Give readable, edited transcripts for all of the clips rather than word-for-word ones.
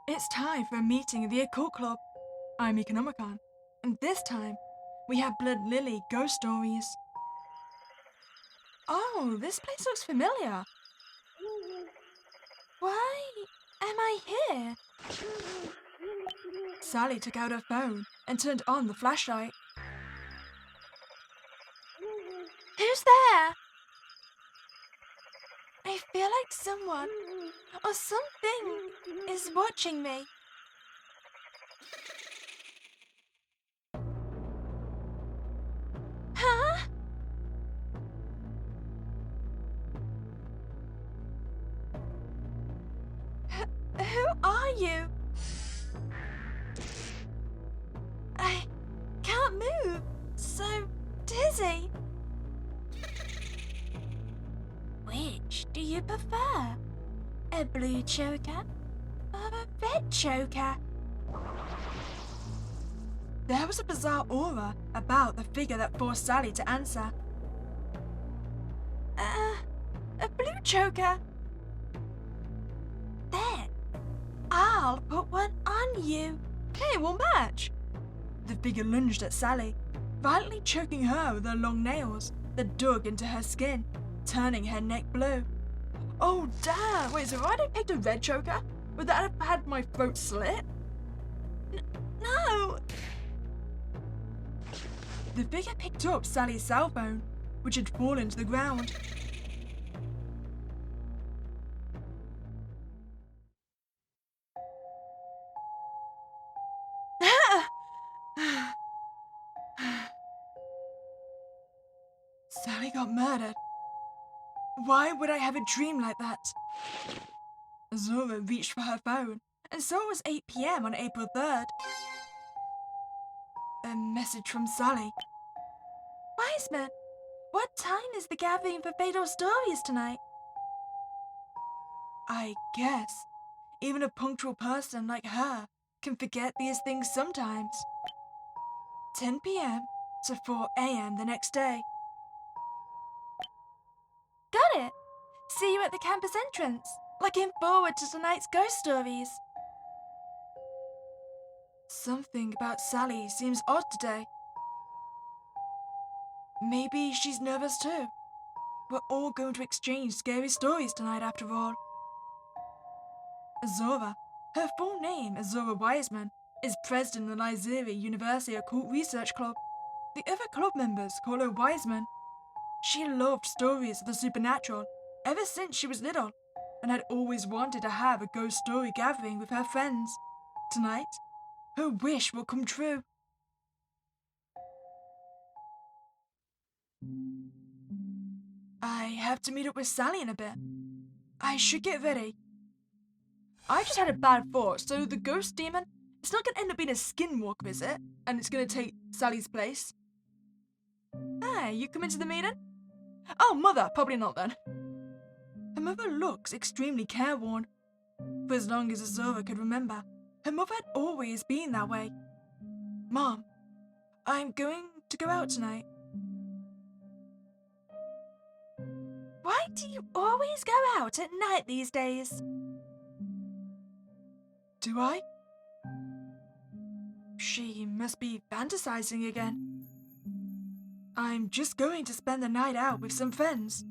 It's time for a meeting of the Occult Club. I'm Meeka Nomicon, and this time we have Blood Lily Ghost Stories. Oh, this place looks familiar. Why am I here? Sally took out her phone and turned on the flashlight. Who's there? I feel like someone or something is watching me. Huh? Who are you? I can't move. So dizzy. Which do you prefer? A blue choker or a red choker? There was a bizarre aura about the figure that forced Sally to answer. A blue choker. Then I'll put one on you. Hey, we'll match. The figure lunged at Sally, violently choking her with her long nails that dug into her skin, turning her neck blue. Oh damn, wait, so why did I pick a red choker? Would that have had my throat slit? No! The figure picked up Sally's cell phone, which had fallen to the ground. Sally got murdered. Why would I have a dream like that? Zora reached for her phone and saw it was 8 p.m. on April 3rd. A message from Sally. Wiseman, what time is the gathering for Fatal Stories tonight? I guess even a punctual person like her can forget these things sometimes. 10 p.m. to 4 a.m. the next day. Got it! See you at the campus entrance. Looking forward to tonight's ghost stories. Something about Sally seems odd today. Maybe she's nervous too. We're all going to exchange scary stories tonight after all. Azora, her full name, Azora Wiseman, is president of the Nigeria University Occult Research Club. The other club members call her Wiseman. She loved stories of the supernatural ever since she was little and had always wanted to have a ghost story gathering with her friends. Tonight, her wish will come true. I have to meet up with Sally in a bit. I should get ready. I just had a bad thought, so the ghost demon, it's not going to end up being a skinwalker, is it? And it's going to take Sally's place. Hey, you come into the meeting? Oh, mother, probably not then. Her mother looks extremely careworn. For as long as Azora could remember, her mother had always been that way. Mom, I'm going to go out tonight. Why do you always go out at night these days? Do I? She must be fantasizing again. I'm just going to spend the night out with some friends.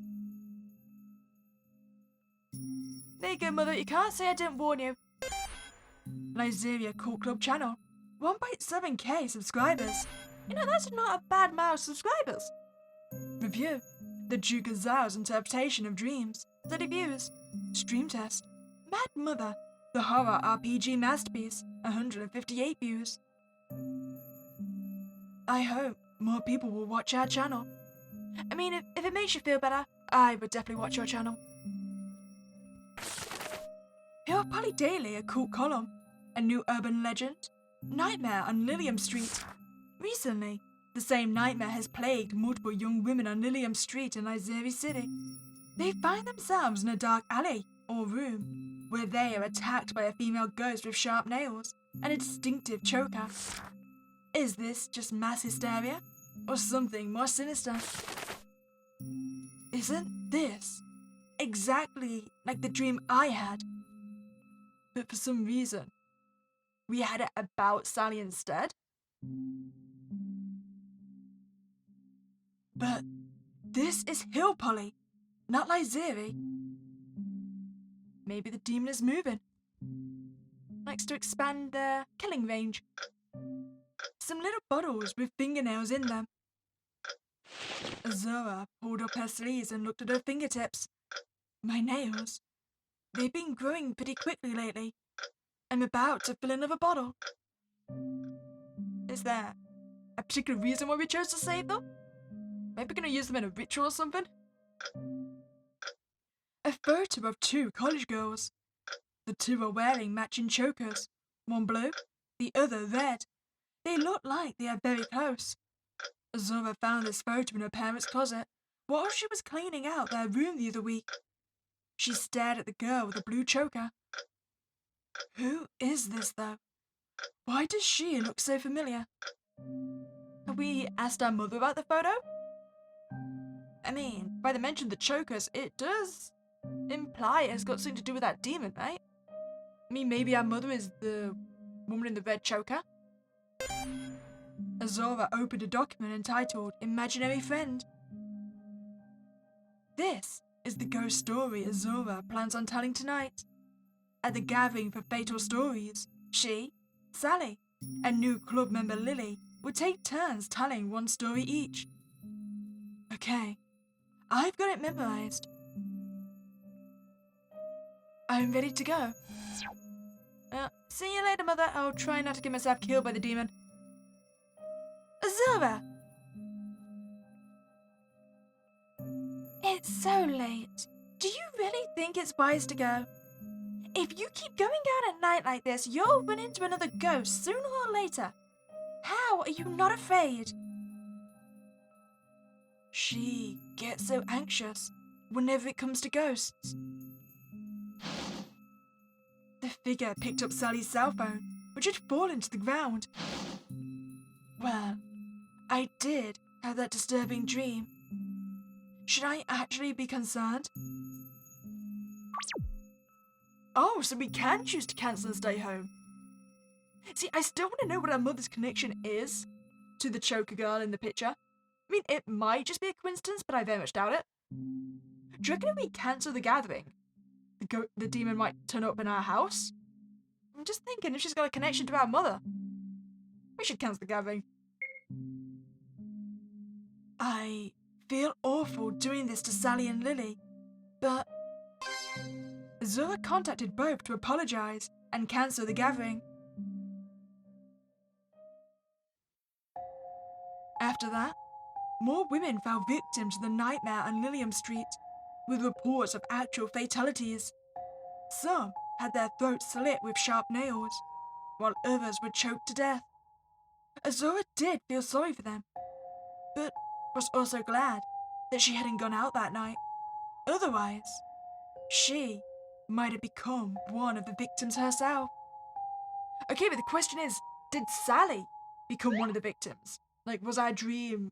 There you go, Mother. You can't say I didn't warn you. Nigeria Cult Club channel. 1.7k subscribers. You know, that's not a bad amount of subscribers. Review. The Duke of Zhao's interpretation of dreams. 30 views. Stream test. Mad Mother. The horror RPG masterpiece. 158 views. I hope more people will watch our channel. I mean, if it makes you feel better, I would definitely watch your channel. Here are Polly Daily, a cult column. A new urban legend. Nightmare on Lilium Street. Recently, the same nightmare has plagued multiple young women on Lilium Street in Nigeria City. They find themselves in a dark alley or room where they are attacked by a female ghost with sharp nails and a distinctive choker. Is this just mass hysteria or something more sinister? Isn't this exactly like the dream I had? But for some reason, we had it about Sally instead. But this is Hill Polly, not Lyzeri. Maybe the demon is moving. Likes to expand their killing range. Some little bottles with fingernails in them. Azura pulled up her sleeves and looked at her fingertips. My nails. They've been growing pretty quickly lately. I'm about to fill another bottle. Is there a particular reason why we chose to save them? Maybe gonna use them in a ritual or something? A photo of two college girls. The two are wearing matching chokers. One blue, the other red. They look like they are very close. Azura found this photo in her parents' closet while she was cleaning out their room the other week. She stared at the girl with the blue choker. Who is this, though? Why does she look so familiar? Have we asked our mother about the photo? I mean, by the mention of the chokers, it does imply it's got something to do with that demon, right? I mean, maybe our mother is the woman in the red choker? Azura opened a document entitled Imaginary Friend. This is the ghost story Azura plans on telling tonight. At the gathering for Fatal Stories, she, Sally, and new club member Lily would take turns telling one story each. Okay, I've got it memorized. I'm ready to go. See you later, Mother. I'll try not to get myself killed by the demon. Azura! It's so late. Do you really think it's wise to go? If you keep going out at night like this, you'll run into another ghost sooner or later. How are you not afraid? She gets so anxious whenever it comes to ghosts. The figure picked up Sally's cell phone, which had fallen to the ground. Well, I did have that disturbing dream. Should I actually be concerned? Oh, so we can choose to cancel and stay home. See, I still want to know what our mother's connection is to the choker girl in the picture. I mean, it might just be a coincidence, but I very much doubt it. Do you reckon if we cancel the gathering, the demon might turn up in our house? I'm just thinking if she's got a connection to our mother. We should cancel the gathering. I feel awful doing this to Sally and Lily, but Azura contacted both to apologize and cancel the gathering. After that, more women fell victim to the nightmare on Lilium Street, with reports of actual fatalities. Some had their throats slit with sharp nails, while others were choked to death. Azura did feel sorry for them, but was also glad that she hadn't gone out that night. Otherwise, she might have become one of the victims herself. Okay, but the question is, did Sally become one of the victims? Like, was our dream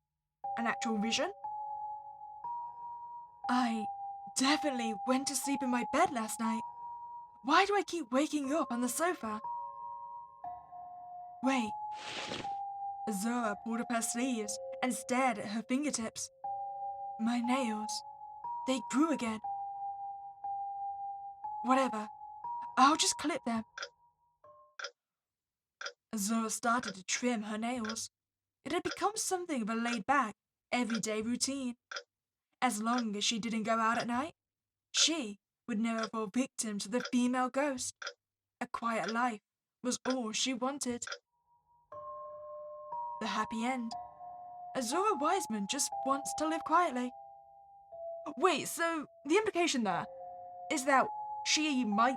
an actual vision? I definitely went to sleep in my bed last night. Why do I keep waking up on the sofa? Wait. Azura pulled up her sleeves and stared at her fingertips. My nails, they grew again. Whatever, I'll just clip them. Azura started to trim her nails. It had become something of a laid-back, everyday routine. As long as she didn't go out at night, she would never fall victim to the female ghost. A quiet life was all she wanted. The happy end. Azura Wiseman just wants to live quietly. Wait, so the implication there is that she might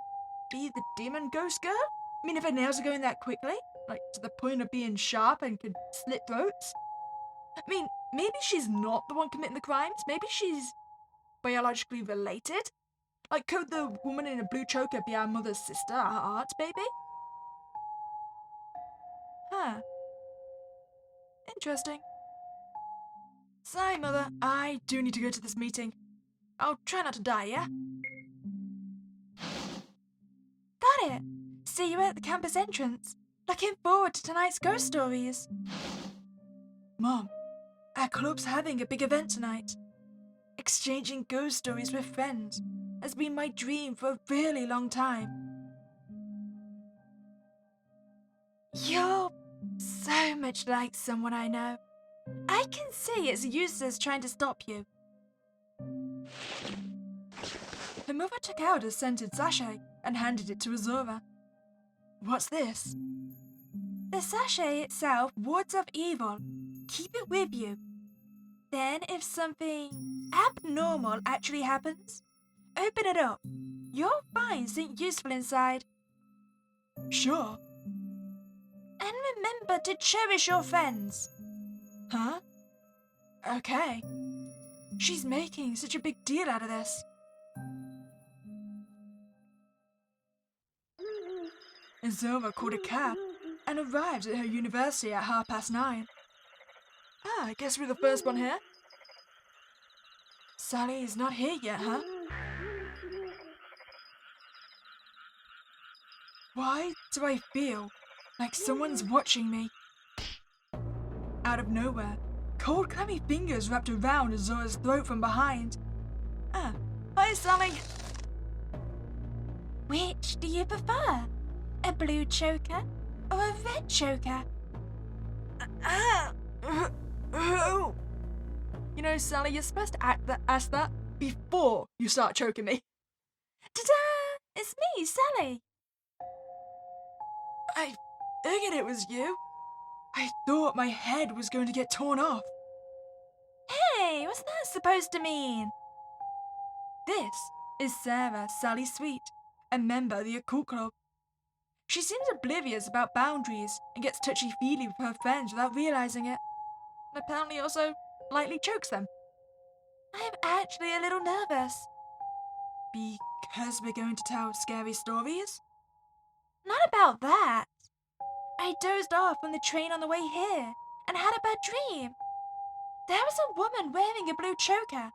be the demon ghost girl? I mean, if her nails are going that quickly, like to the point of being sharp and could slit throats? I mean, maybe she's not the one committing the crimes. Maybe she's biologically related. Like, could the woman in a blue choker be our mother's sister, our aunt, baby? Huh. Interesting. Sorry, Mother. I do need to go to this meeting. I'll try not to die, yeah? Got it. See you at the campus entrance. Looking forward to tonight's ghost stories. Mom, our club's having a big event tonight. Exchanging ghost stories with friends has been my dream for a really long time. You're so much like someone I know. I can see it's useless trying to stop you. Her mother took out a scented sachet and handed it to Azura. What's this? The sachet itself wards off evil. Keep it with you. Then if something abnormal actually happens, open it up. You'll find something useful inside. Sure. And remember to cherish your friends. Huh? Okay. She's making such a big deal out of this. Azura called a cab and arrived at her university at 9:30. I guess we're the first one here. Sally is not here yet, huh? Why do I feel like someone's watching me? Out of nowhere, cold clammy fingers wrapped around Azura's throat from behind. Hi Sally! Which do you prefer? A blue choker or a red choker? You know, Sally, you're supposed to ask that before you start choking me. Ta-da! It's me, Sally. I figured it was you. I thought my head was going to get torn off. Hey, what's that supposed to mean? This is Sarah Sally Sweet, a member of the Occult Club. She seems oblivious about boundaries and gets touchy-feely with her friends without realizing it. And apparently also lightly chokes them. I'm actually a little nervous. Because we're going to tell scary stories? Not about that. I dozed off on the train on the way here and had a bad dream. There was a woman wearing a blue choker.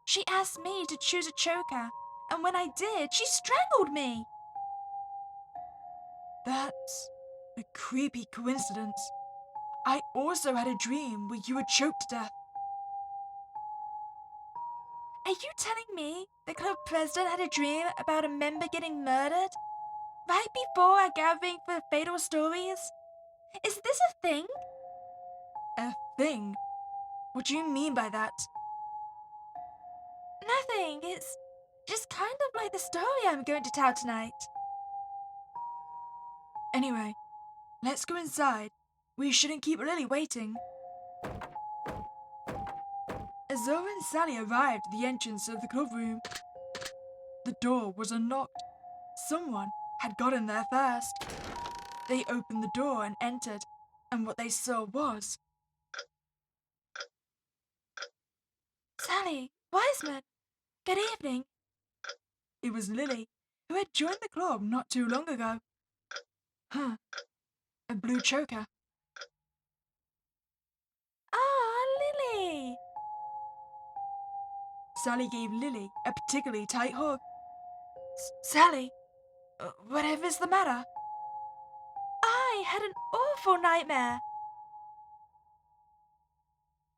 She asked me to choose a choker, and when I did, she strangled me. That's a creepy coincidence. I also had a dream where you were choked to death. Are you telling me the club president had a dream about a member getting murdered? Right before our gathering for fatal stories? Is this a thing? A thing? What do you mean by that? Nothing. It's just kind of like the story I'm going to tell tonight. Anyway, let's go inside. We shouldn't keep Lily waiting. Azora and Sally arrived at the entrance of the club room. The door was unlocked. Someone had gotten there first. They opened the door and entered, and what they saw was... Sally, Wiseman, good evening. It was Lily, who had joined the club not too long ago. Huh, a blue choker. Ah, Lily! Sally gave Lily a particularly tight hug. Sally, whatever's the matter? I had an awful nightmare.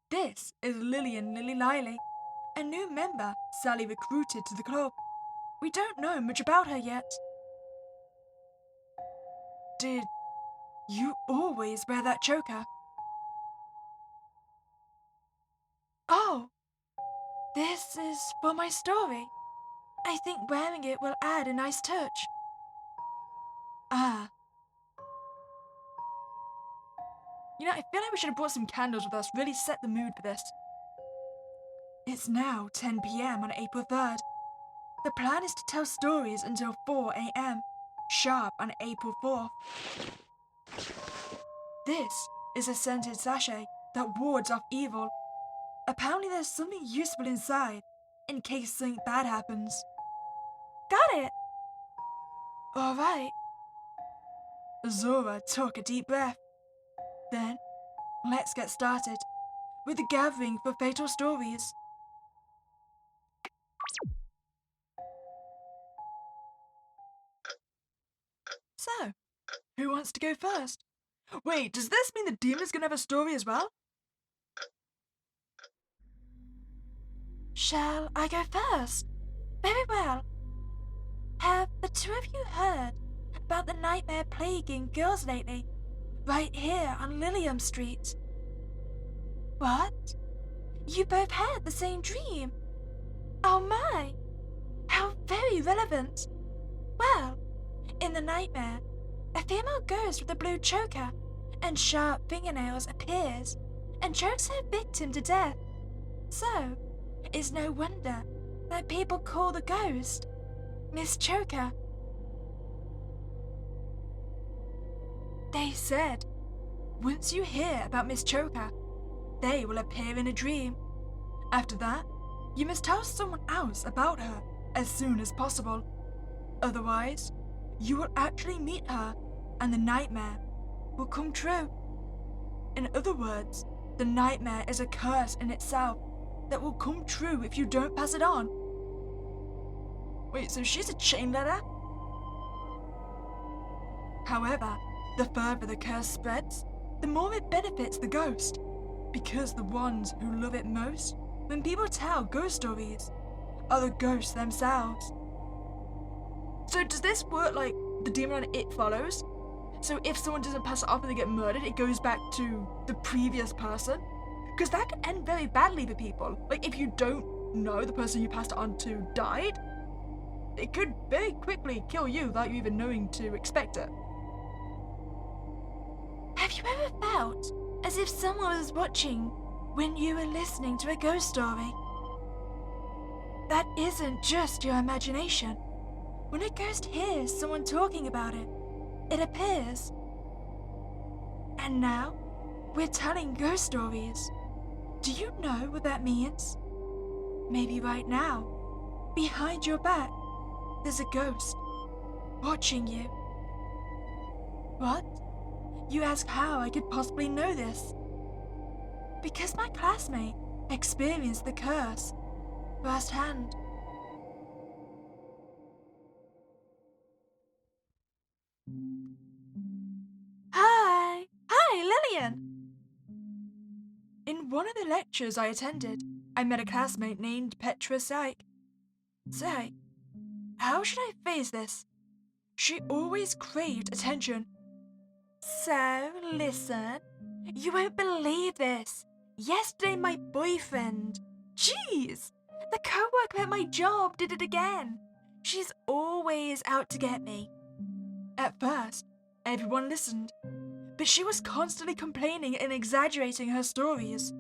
This is Lily and Lily Lively, a new member Sally recruited to the club. We don't know much about her yet. Did you always wear that choker? Oh, this is for my story. I think wearing it will add a nice touch. Ah. You know, I feel like we should have brought some candles with us, really set the mood for this. It's now 10 p.m. on April 3rd. The plan is to tell stories until 4 a.m. sharp on April 4th. This is a scented sachet that wards off evil. Apparently there's something useful inside, in case something bad happens. Got it! Alright. Azura took a deep breath. Then, let's get started with the gathering for fatal stories. So, Who wants to go first? Wait, does this mean the demon's gonna have a story as well? Shall I go first? Very well. Have the two of you heard about the nightmare plaguing girls lately? Right here on Lilium Street. What? You both had the same dream? Oh my! How very relevant. Well, in the nightmare, a female ghost with a blue choker and sharp fingernails appears and chokes her victim to death. So, it's no wonder that people call the ghost Miss Choker. They said, once you hear about Miss Choker, they will appear in a dream. After that, you must tell someone else about her as soon as possible. Otherwise, you will actually meet her and the nightmare will come true. In other words, the nightmare is a curse in itself that will come true if you don't pass it on. Wait, so she's a chain letter? However, the further the curse spreads, the more it benefits the ghost, because the ones who love it most when people tell ghost stories are the ghosts themselves. So does this work like the demon on It Follows? So if someone doesn't pass it off and they get murdered, it goes back to the previous person? Because that could end very badly for people. Like if you don't know the person you passed it on to died, it could very quickly kill you without you even knowing to expect it. Have you ever felt as if someone was watching when you were listening to a ghost story? That isn't just your imagination. When a ghost hears someone talking about it, it appears. And now, we're telling ghost stories. Do you know what that means? Maybe right now, behind your back, there's a ghost watching you. What? You ask how I could possibly know this? Because my classmate experienced the curse firsthand. Hi, Lillian! In one of the lectures I attended, I met a classmate named Petra Syke. Say, how should I phrase this? She always craved attention. So, listen, you won't believe this. Yesterday my boyfriend, jeez, the co-worker at my job did it again. She's always out to get me. At first, everyone listened, but she was constantly complaining and exaggerating her stories.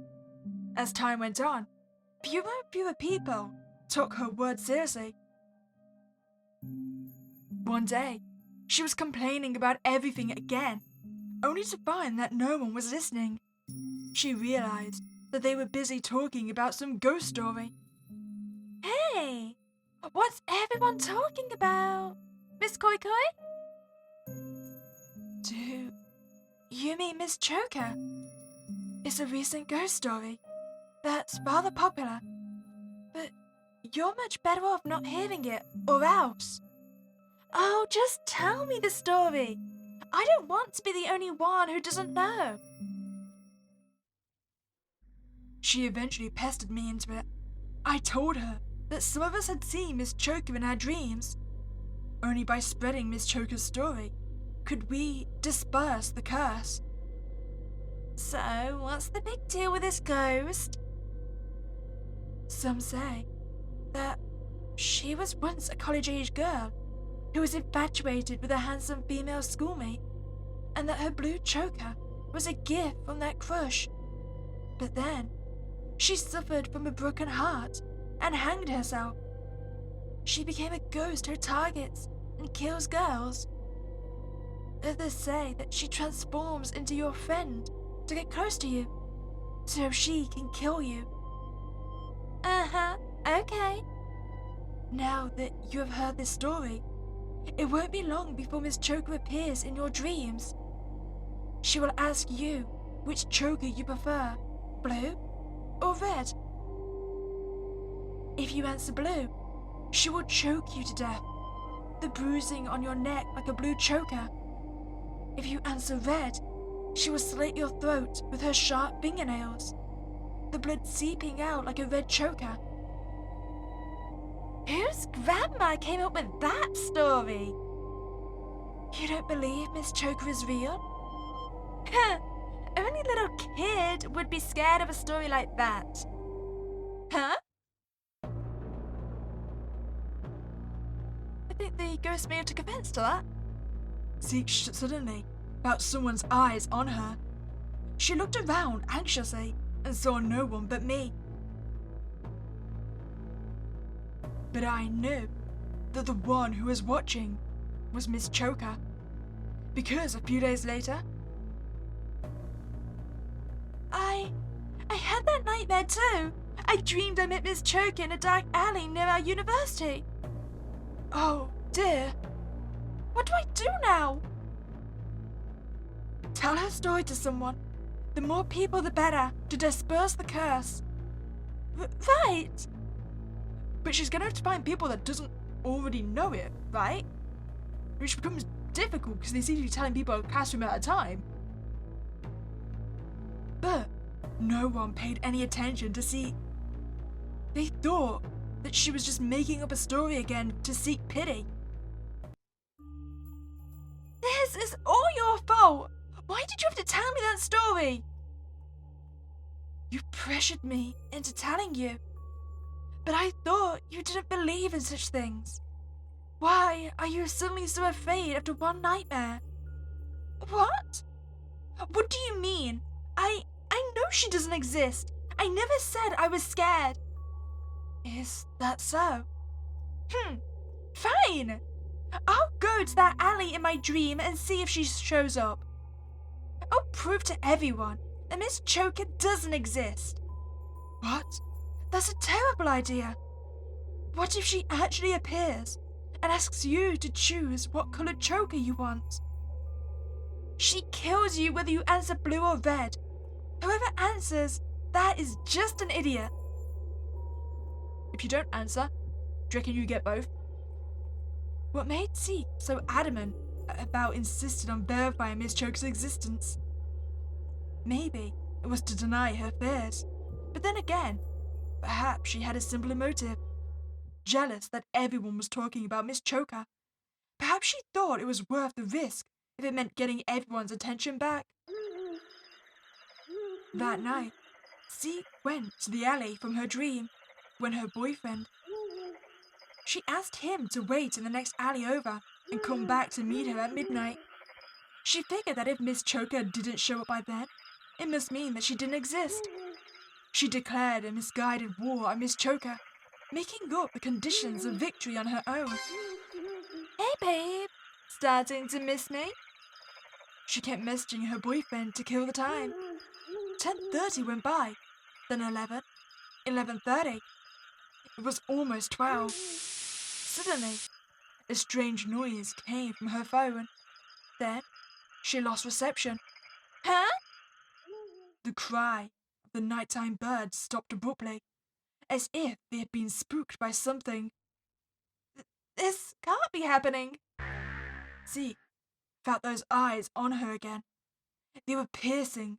As time went on, fewer and fewer people took her words seriously. One day, she was complaining about everything again, only to find that no one was listening. She realized that they were busy talking about some ghost story. Hey, what's everyone talking about, Miss Koi Koi? Do you mean Miss Choker? It's a recent ghost story that's rather popular, but you're much better off not hearing it, or else. Oh, just tell me the story. I don't want to be the only one who doesn't know. She eventually pestered me into it. I told her that some of us had seen Miss Choker in our dreams. Only by spreading Miss Choker's story could we disperse the curse. So, what's the big deal with this ghost? Some say that she was once a college-age girl who was infatuated with a handsome female schoolmate, and that her blue choker was a gift from that crush. But then, she suffered from a broken heart and hanged herself. She became a ghost who targets and kills girls. Others say that she transforms into your friend to get close to you, so she can kill you. Okay. Now that you have heard this story, it won't be long before Miss Choker appears in your dreams. She will ask you which choker you prefer, blue or red. If you answer blue, she will choke you to death, the bruising on your neck like a blue choker. If you answer red, she will slit your throat with her sharp fingernails, the blood seeping out like a red choker. Whose grandma came up with that story? You don't believe Miss Choker is real? Only little kid would be scared of a story like that. Huh? I think the ghost may have took offense to that. Zeke suddenly felt someone's eyes on her. She looked around anxiously and saw no one but me. But I knew that the one who was watching was Miss Choker, because a few days later, I had that nightmare too. I dreamed I met Miss Choker in a dark alley near our university. Oh dear, what do I do now? Tell her story to someone. The more people the better, to disperse the curse. Right. But she's gonna have to find people that doesn't already know it, right? Which becomes difficult because they seem to be telling people a classroom at a time. But no one paid any attention to see. They thought that she was just making up a story again to seek pity. This is all your fault! Why did you have to tell me that story? You pressured me into telling you. But I thought you didn't believe in such things. Why are you suddenly so afraid after one nightmare? What? What do you mean? I know she doesn't exist. I never said I was scared. Is that so? Fine. I'll go to that alley in my dream and see if she shows up. I'll prove to everyone that Miss Choker doesn't exist. What? That's a terrible idea. What if she actually appears and asks you to choose what coloured choker you want? She kills you whether you answer blue or red. Whoever answers, that is just an idiot. If you don't answer, do you reckon you get both? What made Zeke so adamant about insisting on verifying Miss Choker's existence? Maybe it was to deny her fears, but then again, perhaps she had a simpler motive. Jealous that everyone was talking about Miss Choker. Perhaps she thought it was worth the risk if it meant getting everyone's attention back. That night, Zeke went to the alley from her dream when her boyfriend. She asked him to wait in the next alley over and come back to meet her at midnight. She figured that if Miss Choker didn't show up by then, it must mean that she didn't exist. She declared a misguided war on Miss Choker, making up the conditions of victory on her own. Hey babe, starting to miss me? She kept messaging her boyfriend to kill the time. 10:30 went by, then 11, 11:30. It was almost 12. Suddenly, a strange noise came from her phone. Then, she lost reception. Huh? The cry of the nighttime birds stopped abruptly, as if they had been spooked by something. This can't be happening. Zeke felt those eyes on her again. They were piercing,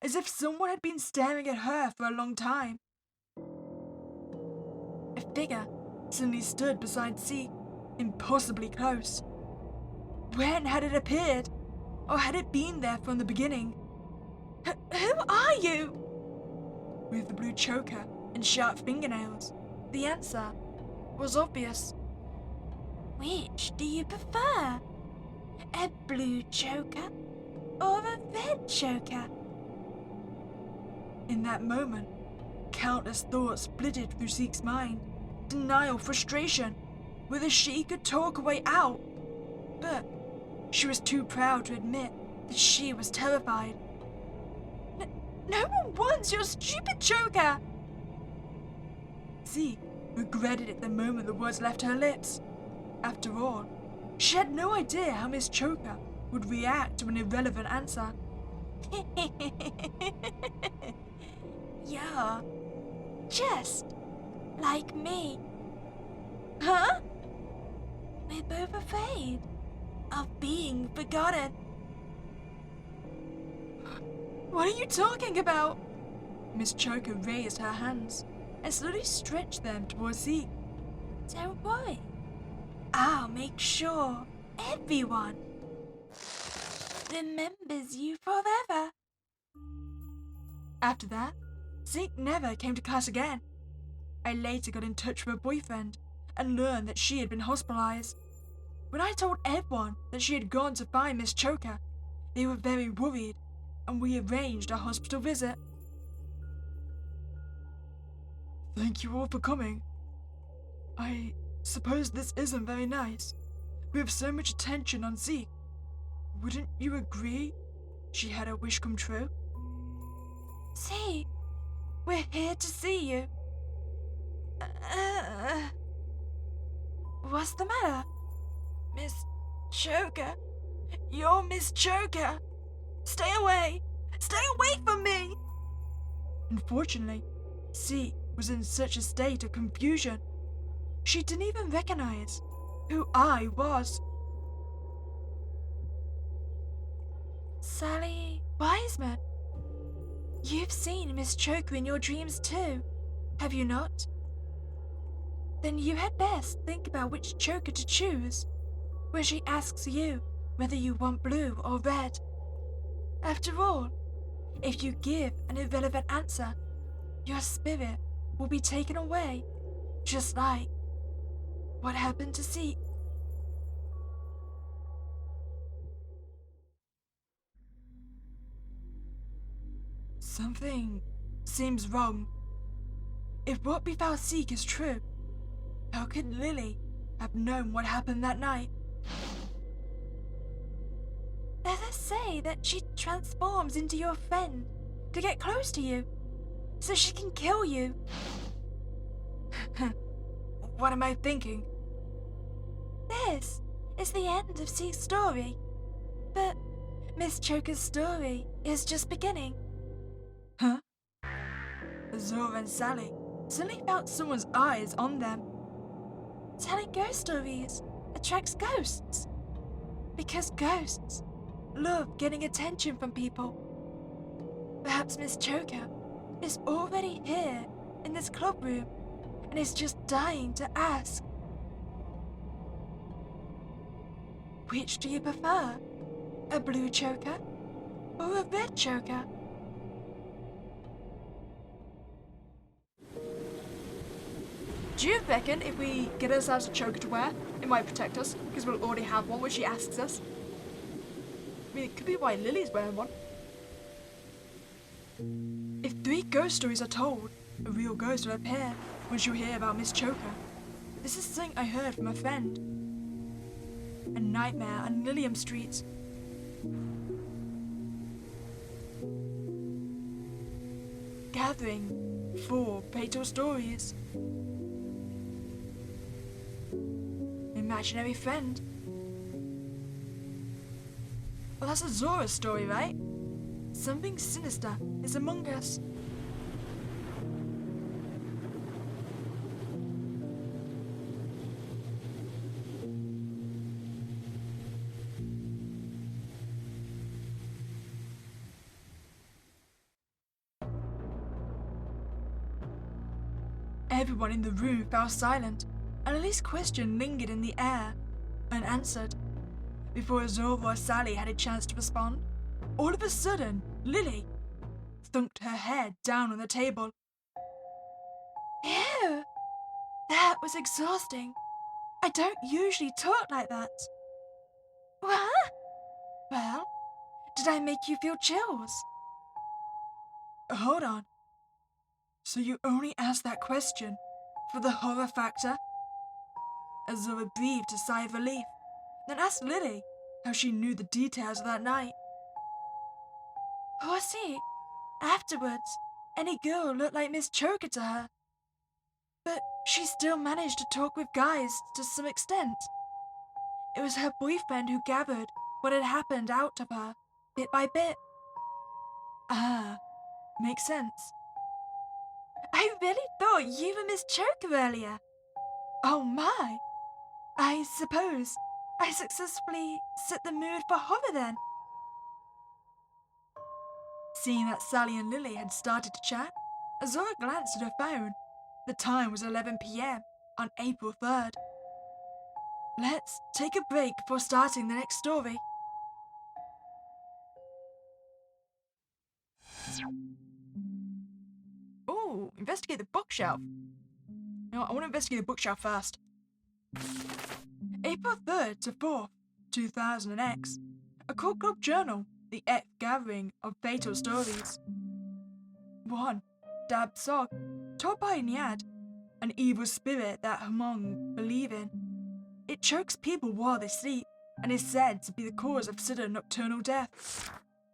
as if someone had been staring at her for a long time. A figure suddenly stood beside Zeke, impossibly close. When had it appeared? Or had it been there from the beginning? Who are you? With the blue choker and sharp fingernails, the answer was obvious. Which do you prefer? A blue choker or a red choker? In that moment, countless thoughts flitted through Zeke's mind. Denial, frustration, whether she could talk a way out. But she was too proud to admit that she was terrified. No one wants your stupid choker! Zeke regretted it the moment the words left her lips. After all, she had no idea how Miss Choker would react to an irrelevant answer. You're just like me. Huh? We're both afraid of being forgotten. What are you talking about? Miss Choker raised her hands and slowly stretched them towards Zeke. Don't worry. I'll make sure everyone remembers you forever. After that, Zeke never came to class again. I later got in touch with her boyfriend and learned that she had been hospitalized. When I told everyone that she had gone to find Miss Choker, they were very worried, and we arranged a hospital visit. Thank you all for coming. I suppose this isn't very nice. We have so much attention on Zeke. Wouldn't you agree she had her wish come true? Zeke, we're here to see you. What's the matter? Miss Choker? You're Miss Choker! Stay away! Stay away from me! Unfortunately, Zeke was in such a state of confusion. She didn't even recognize who I was. Sally Wiseman, you've seen Miss Choker in your dreams too, have you not? Then you had best think about which choker to choose when she asks you whether you want blue or red. After all, if you give an irrelevant answer, your spirit will be taken away, just like what happened to Zeke. Something seems wrong. If what befell Zeke is true, how could Lily have known what happened that night? Others say that she transforms into your friend to get close to you, so she can kill you. What am I thinking? This is the end of Zeke's story, but Miss Choker's story is just beginning. Huh? Azura and Sally suddenly felt someone's eyes on them. Telling ghost stories attracts ghosts, because ghosts love getting attention from people. Perhaps Miss Choker is already here in this club room and is just dying to ask. Which do you prefer? A blue choker or a red choker? Do you reckon if we get ourselves a choker to wear, it might protect us, because we'll already have one when she asks us? I mean, it could be why Lily's wearing one. If 3 ghost stories are told, a real ghost will appear when she'll hear about Miss Choker. This is something I heard from a friend. A nightmare on Lilium Street. Gathering 4 fatal stories. Imaginary friend. Well, that's a Zora story, right? Something sinister is among us. Everyone in the room fell silent, and Lily's question lingered in the air, unanswered. Before Azora or Sally had a chance to respond, all of a sudden, Lily thunked her head down on the table. Ew! That was exhausting. I don't usually talk like that. What? Well, did I make you feel chills? Hold on. So you only asked that question for the horror factor? Azura breathed a sigh of relief, then asked Lily how she knew the details of that night. Oh, see, afterwards, any girl looked like Miss Choker to her. But she still managed to talk with guys to some extent. It was her boyfriend who gathered what had happened out of her, bit by bit. Ah, makes sense. I really thought you were Miss Choker earlier. Oh my! I suppose I successfully set the mood for horror then. Seeing that Sally and Lily had started to chat, Azora glanced at her phone. The time was 11 p.m. on April 3rd. Let's take a break before starting the next story. Ooh, investigate the bookshelf. No, I want to investigate the bookshelf first. April 3rd to 4th, 2000X. Occult Club Journal, the 8th gathering of fatal stories. 1. Dab Sog, told by Nyad, an evil spirit that Hmong believe in. It chokes people while they sleep and is said to be the cause of sudden nocturnal death.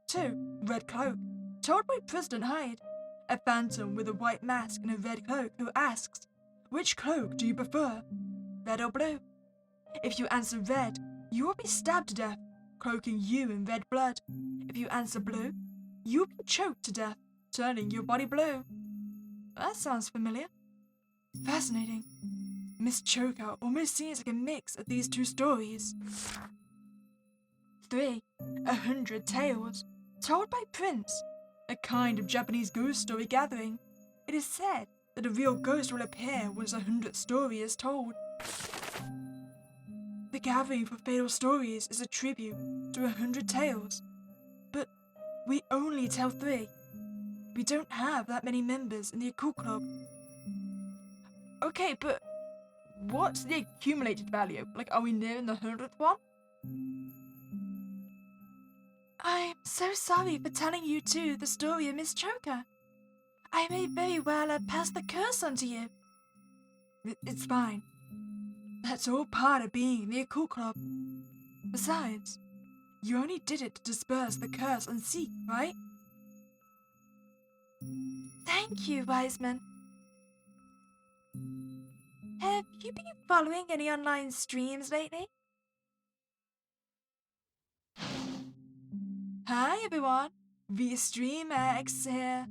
2. Red Cloak, told by President Hyde, a phantom with a white mask and a red cloak who asks, which cloak do you prefer, red or blue? If you answer red, you will be stabbed to death, cloaking you in red blood. If you answer blue, you will be choked to death, turning your body blue. That sounds familiar. Fascinating. Miss Choker almost seems like a mix of these two stories. 3. 100 Tales, told by Prince, a kind of Japanese ghost story gathering. It is said that a real ghost will appear once 100th story is told. The gathering for fatal stories is a tribute to 100 tales, but we only tell 3. We don't have that many members in the Occult Club. Okay, but what's the accumulated value? Like, are we nearing the 100th one? I'm so sorry for telling you too the story of Miss Choker. I may very well have passed the curse on to you. It's fine. That's all part of being in the Occult Club. Besides, you only did it to disperse the curse on Seek, right? Thank you, Wiseman. Have you been following any online streams lately? Hi everyone, VStreamX here.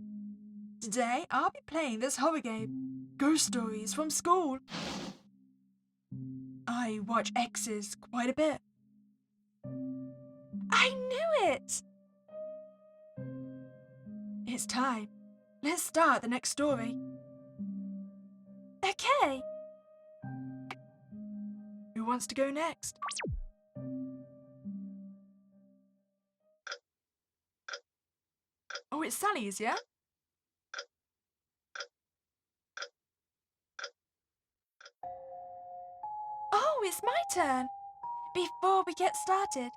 Today I'll be playing this horror game, Ghoststories from school. I watch X's quite a bit. I knew it! It's time. Let's start the next story. Okay. Who wants to go next? Oh, it's Sally's, yeah? Oh, it's my turn. Before we get started,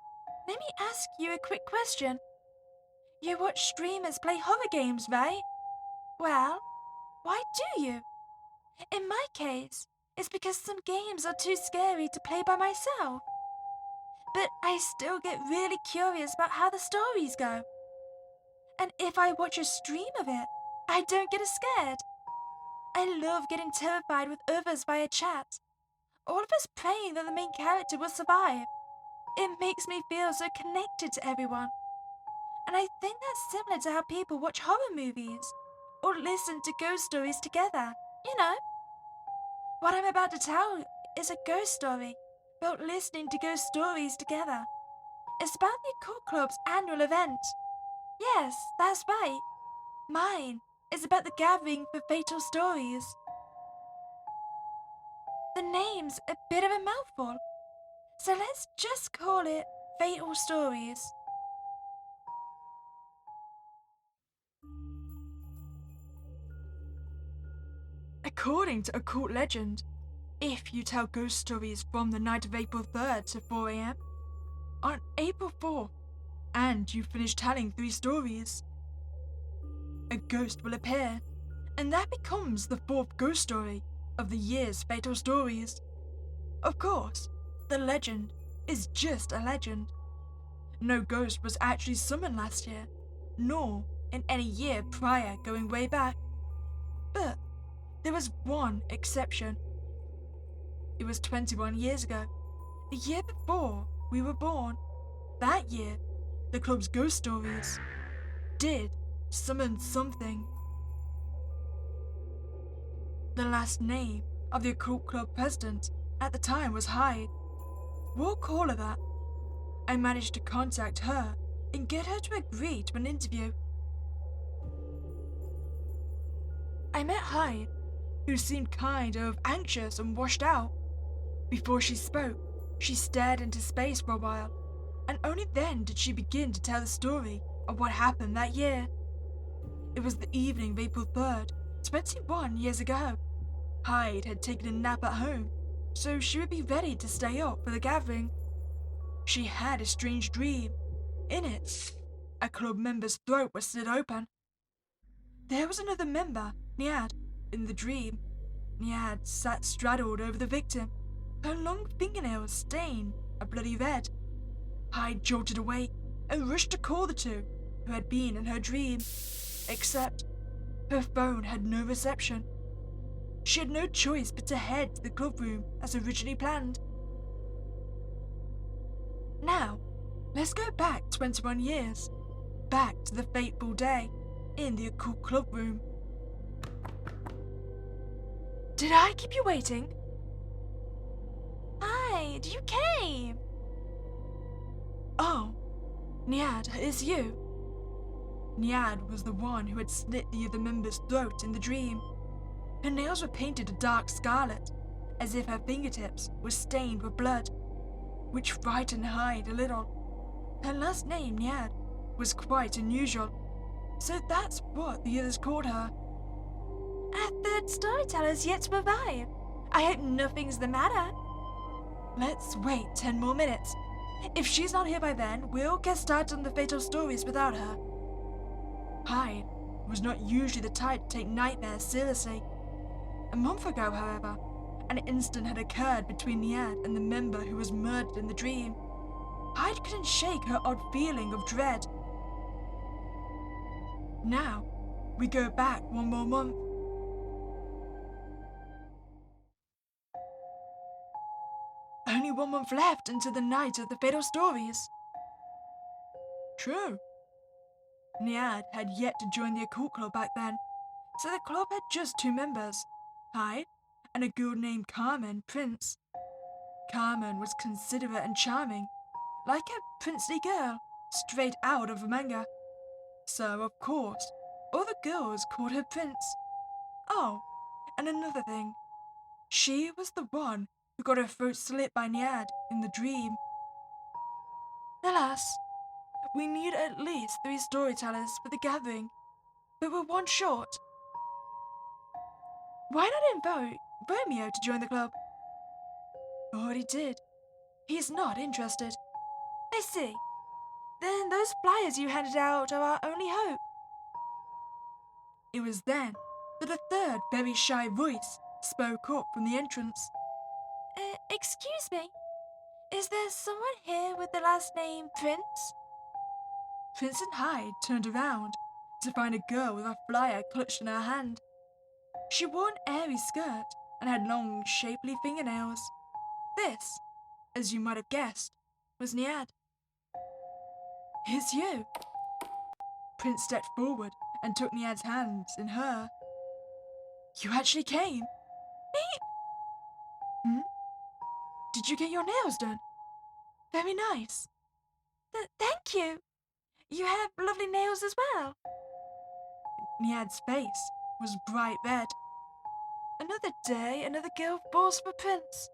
let me ask you a quick question. You watch streamers play horror games, right? Well, why do you? In my case, it's because some games are too scary to play by myself. But I still get really curious about how the stories go. And if I watch a stream of it, I don't get as scared. I love getting terrified with others via chat. All of us praying that the main character will survive. It makes me feel so connected to everyone. And I think that's similar to how people watch horror movies or listen to ghost stories together, you know. What I'm about to tell is a ghost story about listening to ghost stories together. It's about the Occult Club's annual event. Yes, that's right. Mine is about the gathering for fatal stories. The name's a bit of a mouthful, so let's just call it Fatal Stories. According to occult legend, if you tell ghost stories from the night of April 3rd to 4 a.m., on April 4th, and you finish telling 3 stories, a ghost will appear, and that becomes the 4th ghost story of the year's fatal stories. Of course, the legend is just a legend. No ghost was actually summoned last year, nor in any year prior going way back. But there was one exception. It was 21 years ago, the year before we were born. That year, the club's ghost stories did summon something. The last name of the Occult Club president at the time was Hyde. We'll call her that. I managed to contact her and get her to agree to an interview. I met Hyde, who seemed kind of anxious and washed out. Before she spoke, she stared into space for a while, and only then did she begin to tell the story of what happened that year. It was the evening of April 3rd, 21 years ago. Hyde had taken a nap at home, so she would be ready to stay up for the gathering. She had a strange dream. In it, a club member's throat was slit open. There was another member, Niad, in the dream. Niad sat straddled over the victim, her long fingernails stained a bloody red. Hyde jolted awake and rushed to call the two who had been in her dream, except her phone had no reception. She had no choice but to head to the club room as originally planned. Now, let's go back 21 years, back to the fateful day in the occult club room. Did I keep you waiting? Hyde, you came! Oh, Niad, it's you. Niad was the one who had slit the other member's throat in the dream. Her nails were painted a dark scarlet, as if her fingertips were stained with blood, which frightened Hyde a little. Her last name, Niad, was quite unusual, so that's what the others called her. Our third storyteller's yet to arrive. I hope nothing's the matter. Let's wait 10 more minutes. If she's not here by then, we'll get started on the fatal stories without her. Hyde was not usually the type to take nightmares seriously. A month ago, however, an incident had occurred between Niad and the member who was murdered in the dream. Hyde couldn't shake her odd feeling of dread. Now, we go back one more month. Only 1 month left until the night of the fatal stories. True. Niad had yet to join the occult club back then, so the club had just 2 members, Hyde and a girl named Carmen Prince. Carmen was considerate and charming, like a princely girl straight out of a manga. So, of course, all the girls called her Prince. Oh, and another thing. She was the one who got her throat slit by Niad in the dream. Alas, we need at least 3 storytellers for the gathering, but we're 1 short. Why not invite Romeo to join the club? Already did. He's not interested. I see. Then those flyers you handed out are our only hope. It was then that a third very shy voice spoke up from the entrance. Excuse me. Is there someone here with the last name Prince? Prince and Hyde turned around to find a girl with a flyer clutched in her hand. She wore an airy skirt and had long, shapely fingernails. This, as you might have guessed, was Niad. It's you. Prince stepped forward and took Niad's hands in her. You actually came. Me? Hmm? Did you get your nails done? Very nice. Thank you. You have lovely nails as well. Niad's face was bright red. Another day, another girl falls for Prince.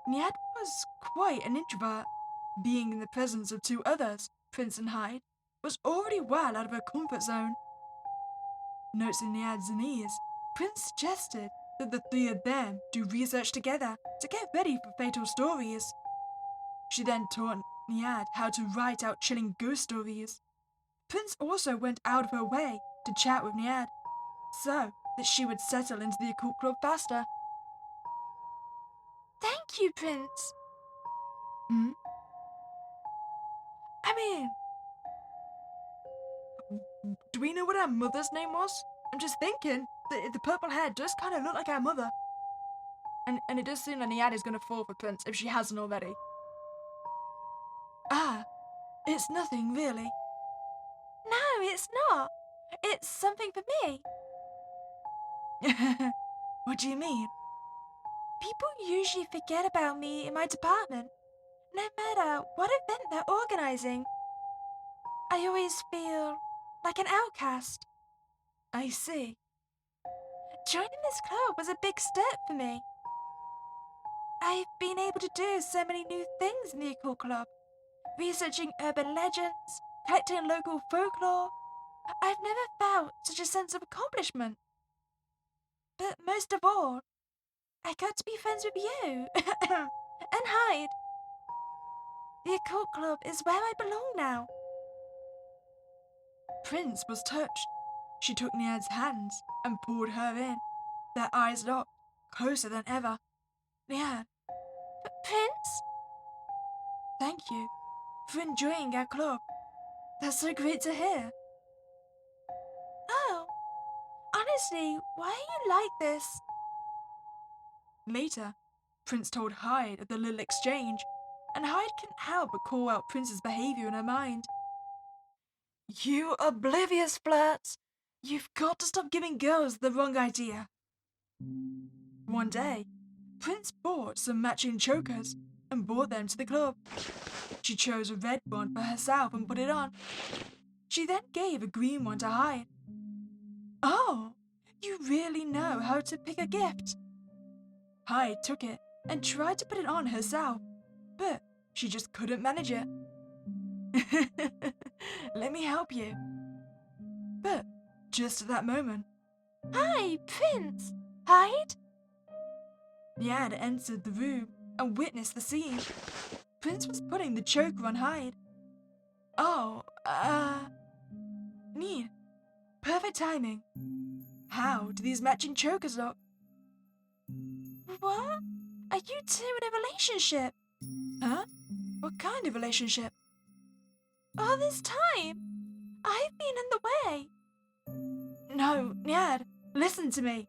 Niad was quite an introvert. Being in the presence of 2 others, Prince and Hyde, was already well out of her comfort zone. Noticing Niad's unease, Prince suggested that the 3 of them do research together to get ready for fatal stories. She then taught Niad how to write out chilling ghost stories. Prince also went out of her way to chat with Niad, so that she would settle into the occult club faster. Thank you, Prince. Hmm? I mean, do we know what our mother's name was? I'm just thinking that the purple hair does kind of look like our mother. And it does seem like Niad is going to fall for Prince if she hasn't already. Ah, it's nothing really. No, it's not. It's something for me. What do you mean? People usually forget about me in my department, no matter what event they're organizing. I always feel like an outcast. I see. Joining this club was a big step for me. I've been able to do so many new things in the occult club. Researching urban legends, collecting local folklore. I've never felt such a sense of accomplishment. But most of all, I got to be friends with you and Hyde. The occult club is where I belong now. Prince was touched. She took Niad's hands and pulled her in, their eyes locked, closer than ever. Niad, Prince? thank you for enjoying our club. That's so great to hear. Oh, honestly, why are you like this? Later, Prince told Hyde of the little exchange, and Hyde couldn't help but call out Prince's behavior in her mind. You oblivious flirts! You've got to stop giving girls the wrong idea. One day, Prince bought some matching chokers and brought them to the club. She chose a red one for herself and put it on. She then gave a green one to Hyde. Oh, you really know how to pick a gift. Hyde took it and tried to put it on herself, but she just couldn't manage it. Let me help you. But just at that moment, Hi, Prince! Hyde? Niad entered the room and witnessed the scene. Prince was putting the choker on Hyde. Oh, Niad, perfect timing. How do these matching chokers look? What? Are you two in a relationship? Huh? What kind of relationship? All this time, I've been in the way. No, Niad, listen to me.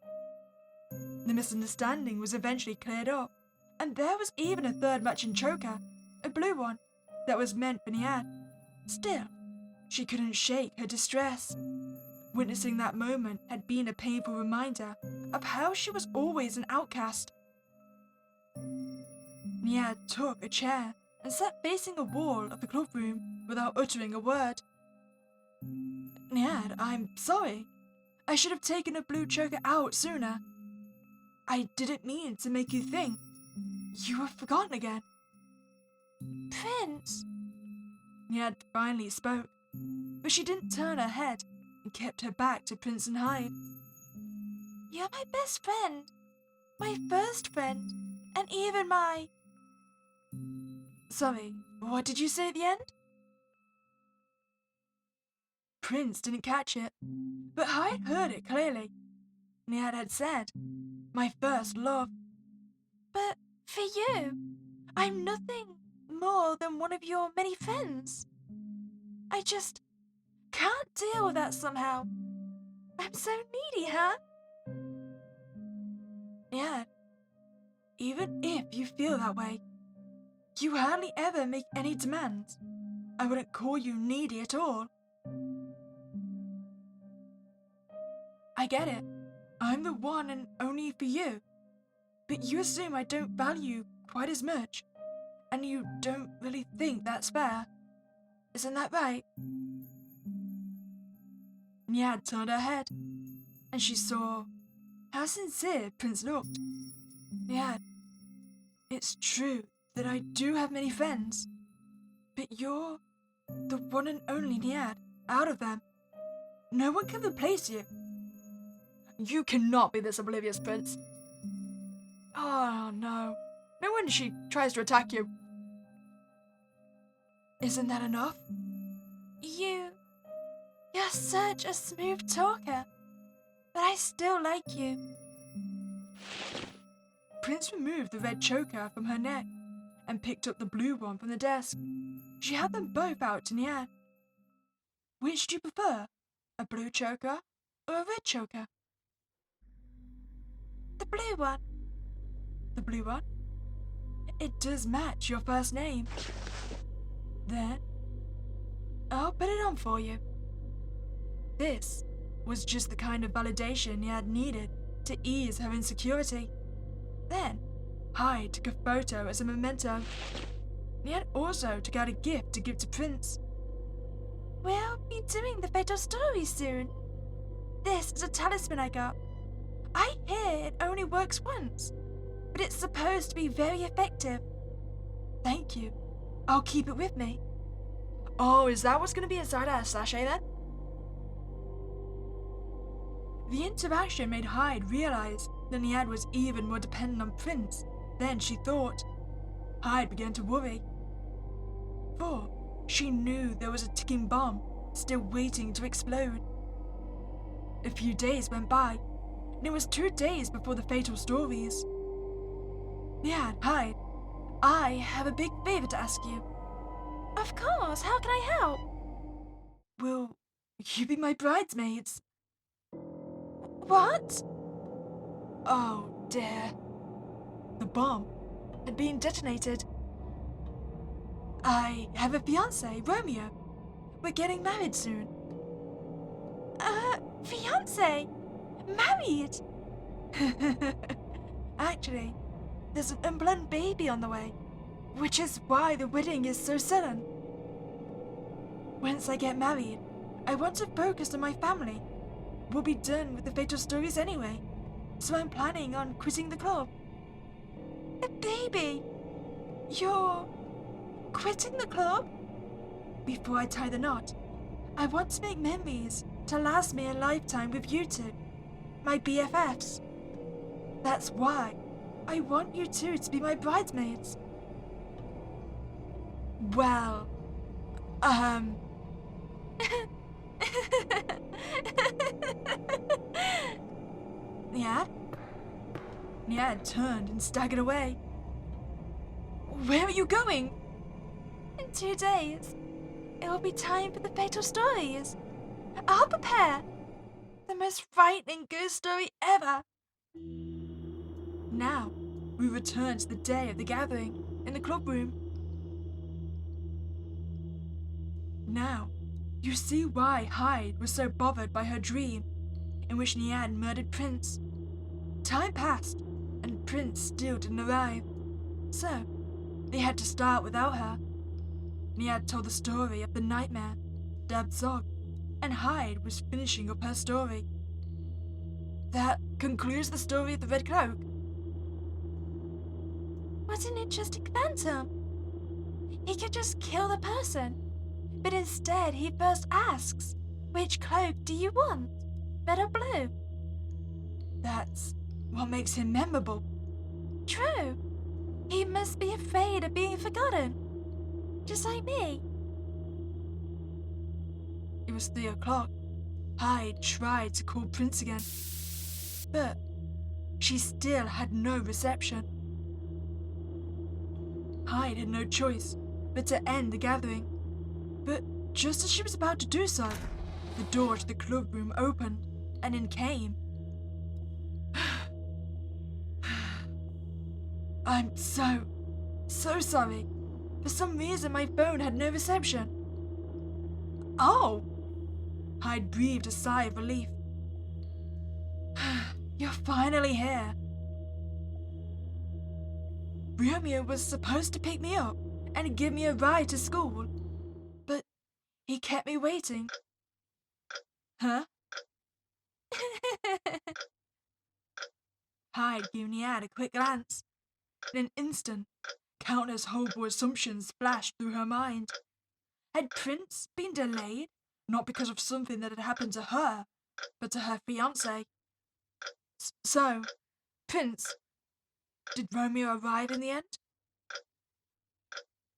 The misunderstanding was eventually cleared up, and there was even a third matching choker, a blue one, that was meant for Niad. Still, she couldn't shake her distress. Witnessing that moment had been a painful reminder of how she was always an outcast. Niad took a chair and sat facing a wall of the clubroom without uttering a word. Niad, I'm sorry. I should have taken a blue choker out sooner. I didn't mean to make you think you were forgotten again. Prince? Niad finally spoke, but she didn't turn her head and kept her back to Prince and Hyde. You're my best friend. My first friend. And even my... Sorry, what did you say at the end? Prince didn't catch it, but Hyde heard it clearly. Niad had said, my first love. But for you, I'm nothing more than one of your many friends. I just can't deal with that somehow. I'm so needy, huh? Niad, even if you feel that way, you hardly ever make any demands. I wouldn't call you needy at all. I get it. I'm the one and only for you. But you assume I don't value you quite as much. And you don't really think that's fair. Isn't that right? Niad turned her head, and she saw how sincere Prince looked. Niad, it's true that I do have many friends, but you're the one and only Niad out of them. No one can replace you. You cannot be this oblivious, Prince. Oh, no. No wonder she tries to attack you. Isn't that enough? You're such a smooth talker, but I still like you. Prince removed the red choker from her neck and picked up the blue one from the desk. She had them both out to Niad. Which do you prefer, a blue choker or a red choker? The blue one. The blue one? It does match your first name. Then, I'll put it on for you. This was just the kind of validation Niad needed to ease her insecurity. Then, Hyde took a photo as a memento. Niad also took out a gift to give to Prince. We'll be doing the fatal story soon. This is a talisman I got. I hear it only works once, but it's supposed to be very effective. Thank you. I'll keep it with me. Oh, is that what's going to be inside our sachet then? The interaction made Hyde realize that Niad was even more dependent on Prince than she thought. Hyde began to worry. For she knew there was a ticking bomb still waiting to explode. A few days went by, and it was 2 days before the fatal stories. Niad, Hyde, I have a big favor to ask you. Of course, how can I help? Will you be my bridesmaids? What? Oh dear. The bomb had been detonated. I have a fiancé, Romeo. We're getting married soon. Fiancé? Married? Actually, there's an unplanned baby on the way, which is why the wedding is so sudden. Once I get married, I want to focus on my family. We'll be done with the fatal stories anyway, so I'm planning on quitting the club. A baby? You're quitting the club? Before I tie the knot, I want to make memories to last me a lifetime with you two, my BFFs. That's why I want you two to be my bridesmaids. Well, Niad? Niad turned and staggered away. Where are you going? In 2 days, it will be time for the fatal stories. I'll prepare. The most frightening ghost story ever. Now, we return to the day of the gathering in the club room. Now, you see why Hyde was so bothered by her dream in which Niad murdered Prince. Time passed, and Prince still didn't arrive. So, they had to start without her. Niad told the story of the nightmare, dubbed Zog, and Hyde was finishing up her story. That concludes the story of the Red Cloak. What an interesting phantom. He could just kill the person, but instead he first asks, which cloak do you want? Red or blue? That's what makes him memorable. True. He must be afraid of being forgotten. Just like me. It was 3 o'clock. Hyde tried to call Prince again, but she still had no reception. Hyde had no choice but to end the gathering. But just as she was about to do so, the door to the club room opened, and in came. I'm so sorry. For some reason, my phone had no reception. Oh! Hyde breathed a sigh of relief. You're finally here. Romeo was supposed to pick me up and give me a ride to school, but he kept me waiting. Huh? Hyde gave Niad a quick glance. In an instant, countless horrible assumptions flashed through her mind. Had Prince been delayed, not because of something that had happened to her, but to her fiancé? So, Prince, did Romeo arrive in the end?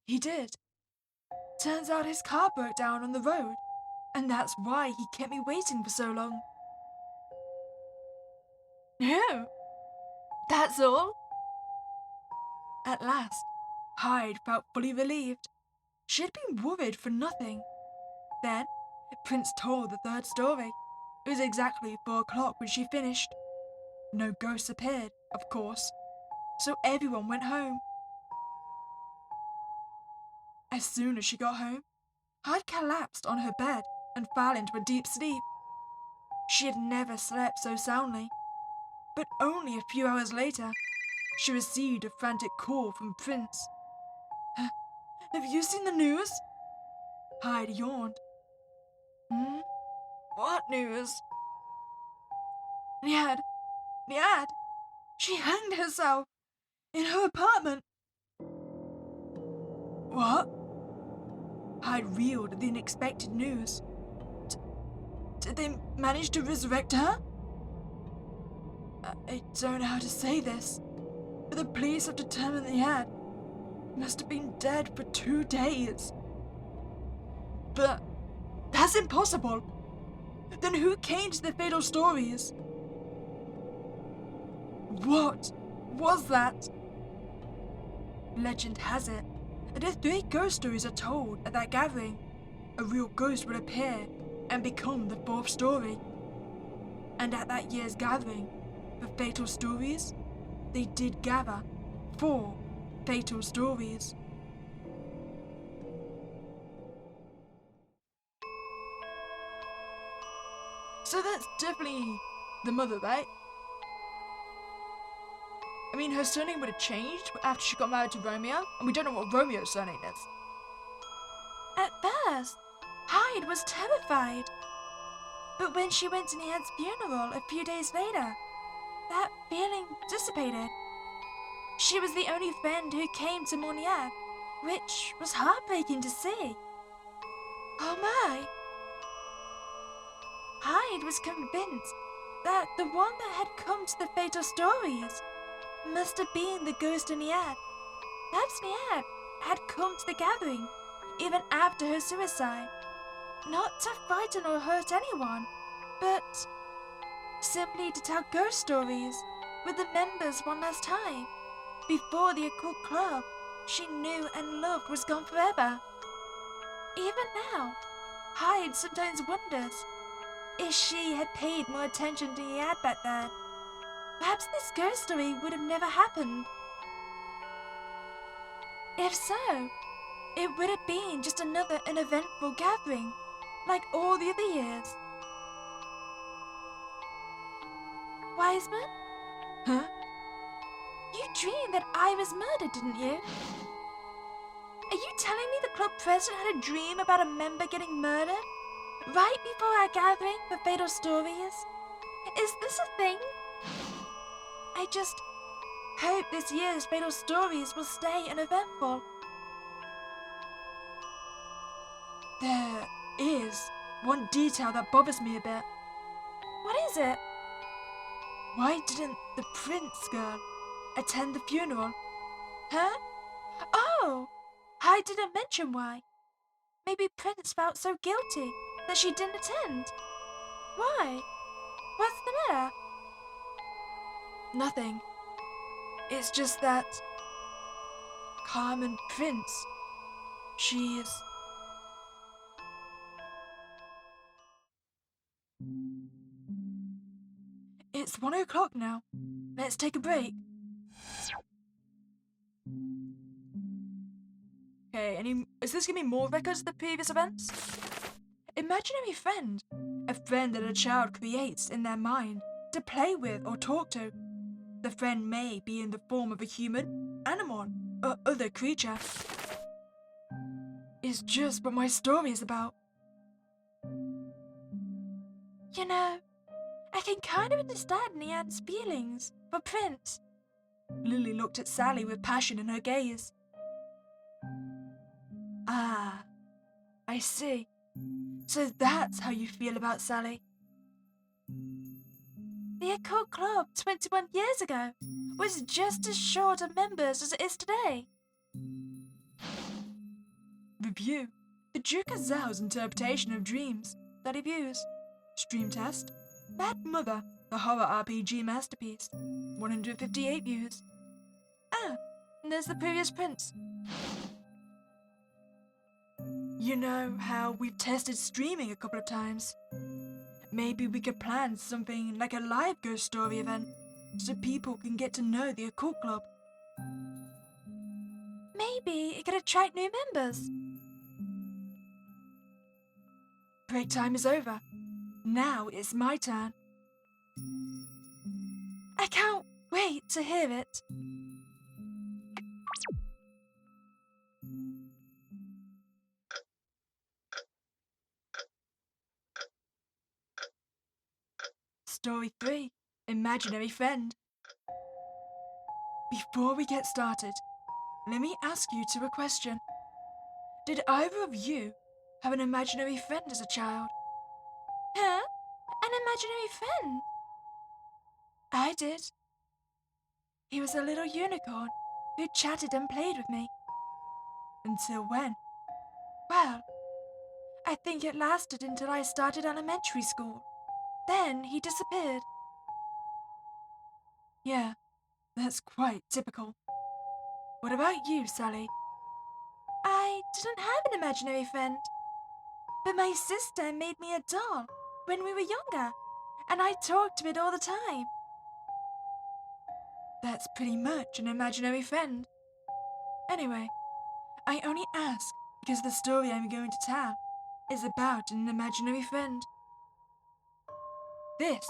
He did. Turns out his car broke down on the road, and that's why he kept me waiting for so long. No, that's all. At last, Hyde felt fully relieved. She had been worried for nothing. Then, Prince told the third story. It was exactly 4 o'clock when she finished. No ghosts appeared, of course, so everyone went home. As soon as she got home, Hyde collapsed on her bed and fell into a deep sleep. She had never slept so soundly. But only a few hours later, she received a frantic call from Prince. Have you seen the news? Hyde yawned. What news? Niad, she hanged herself in her apartment. What? Hyde reeled at the unexpected news. Did they manage to resurrect her? I don't know how to say this, but the police have determined Niad must have been dead for 2 days. But that's impossible. Then who came to the fatal stories? What was that? Legend has it that if 3 ghost stories are told at that gathering, a real ghost will appear and become the 4th story. And at that year's gathering for fatal stories, they did gather 4 fatal stories. So that's definitely the mother, right? I mean, her surname would have changed after she got married to Romeo, and we don't know what Romeo's surname is. At first, Hyde was terrified. But when she went to Niad's funeral a few days later, that feeling dissipated. She was the only friend who came to mourn Niad, which was heartbreaking to see. Oh my! Hyde was convinced that the one that had come to the fatal stories must have been the ghost of Niad. Perhaps Niad had come to the gathering even after her suicide, not to frighten or hurt anyone, but simply to tell ghost stories with the members one last time before the occult club she knew and loved was gone forever. Even now, Hyde sometimes wonders if she had paid more attention to Niad back then. Perhaps this ghost story would have never happened. If so, it would have been just another uneventful gathering, like all the other years. Wiseman? Huh? You dreamed that I was murdered, didn't you? Are you telling me the club president had a dream about a member getting murdered? Right before our gathering for fatal stories? Is this a thing? I just hope this year's fatal stories will stay uneventful. There is one detail that bothers me a bit. What is it? Why didn't the prince girl attend the funeral? Huh? Oh! I didn't mention why. Maybe Prince felt so guilty that she didn't attend. Why? What's the matter? Nothing. It's just that Carmen Prince, she's... It's 1 o'clock now. Let's take a break. Okay, is this giving me more records of the previous events? Imaginary friend. A friend that a child creates in their mind to play with or talk to. The friend may be in the form of a human, animal, or other creature. It's just what my story is about. You know, I can kind of understand Niad's feelings for Prince. Lily looked at Sally with passion in her gaze. Ah, I see. So that's how you feel about Sally. The occult club 21 years ago was just as short of members as it is today. Review. The Duke Azal's interpretation of dreams. That he views. Stream test. Bad Mother, the horror RPG masterpiece. 158 views. Ah, and there's the previous prince. You know how we've tested streaming a couple of times. Maybe we could plan something like a live ghost story event so people can get to know the occult club. Maybe it could attract new members. Break time is over. Now it's my turn. I can't wait to hear it. Story 3. imaginary friend. Before we get started, let me ask you two a question. Did either of you have an imaginary friend as a child? Huh? An imaginary friend? I did. He was a little unicorn who chatted and played with me. Until when? Well, I think it lasted until I started elementary school. Then he disappeared. Yeah, that's quite typical. What about you, Sally? I didn't have an imaginary friend. But my sister made me a doll when we were younger, and I talked to it all the time. That's pretty much an imaginary friend. Anyway, I only ask because the story I'm going to tell is about an imaginary friend. This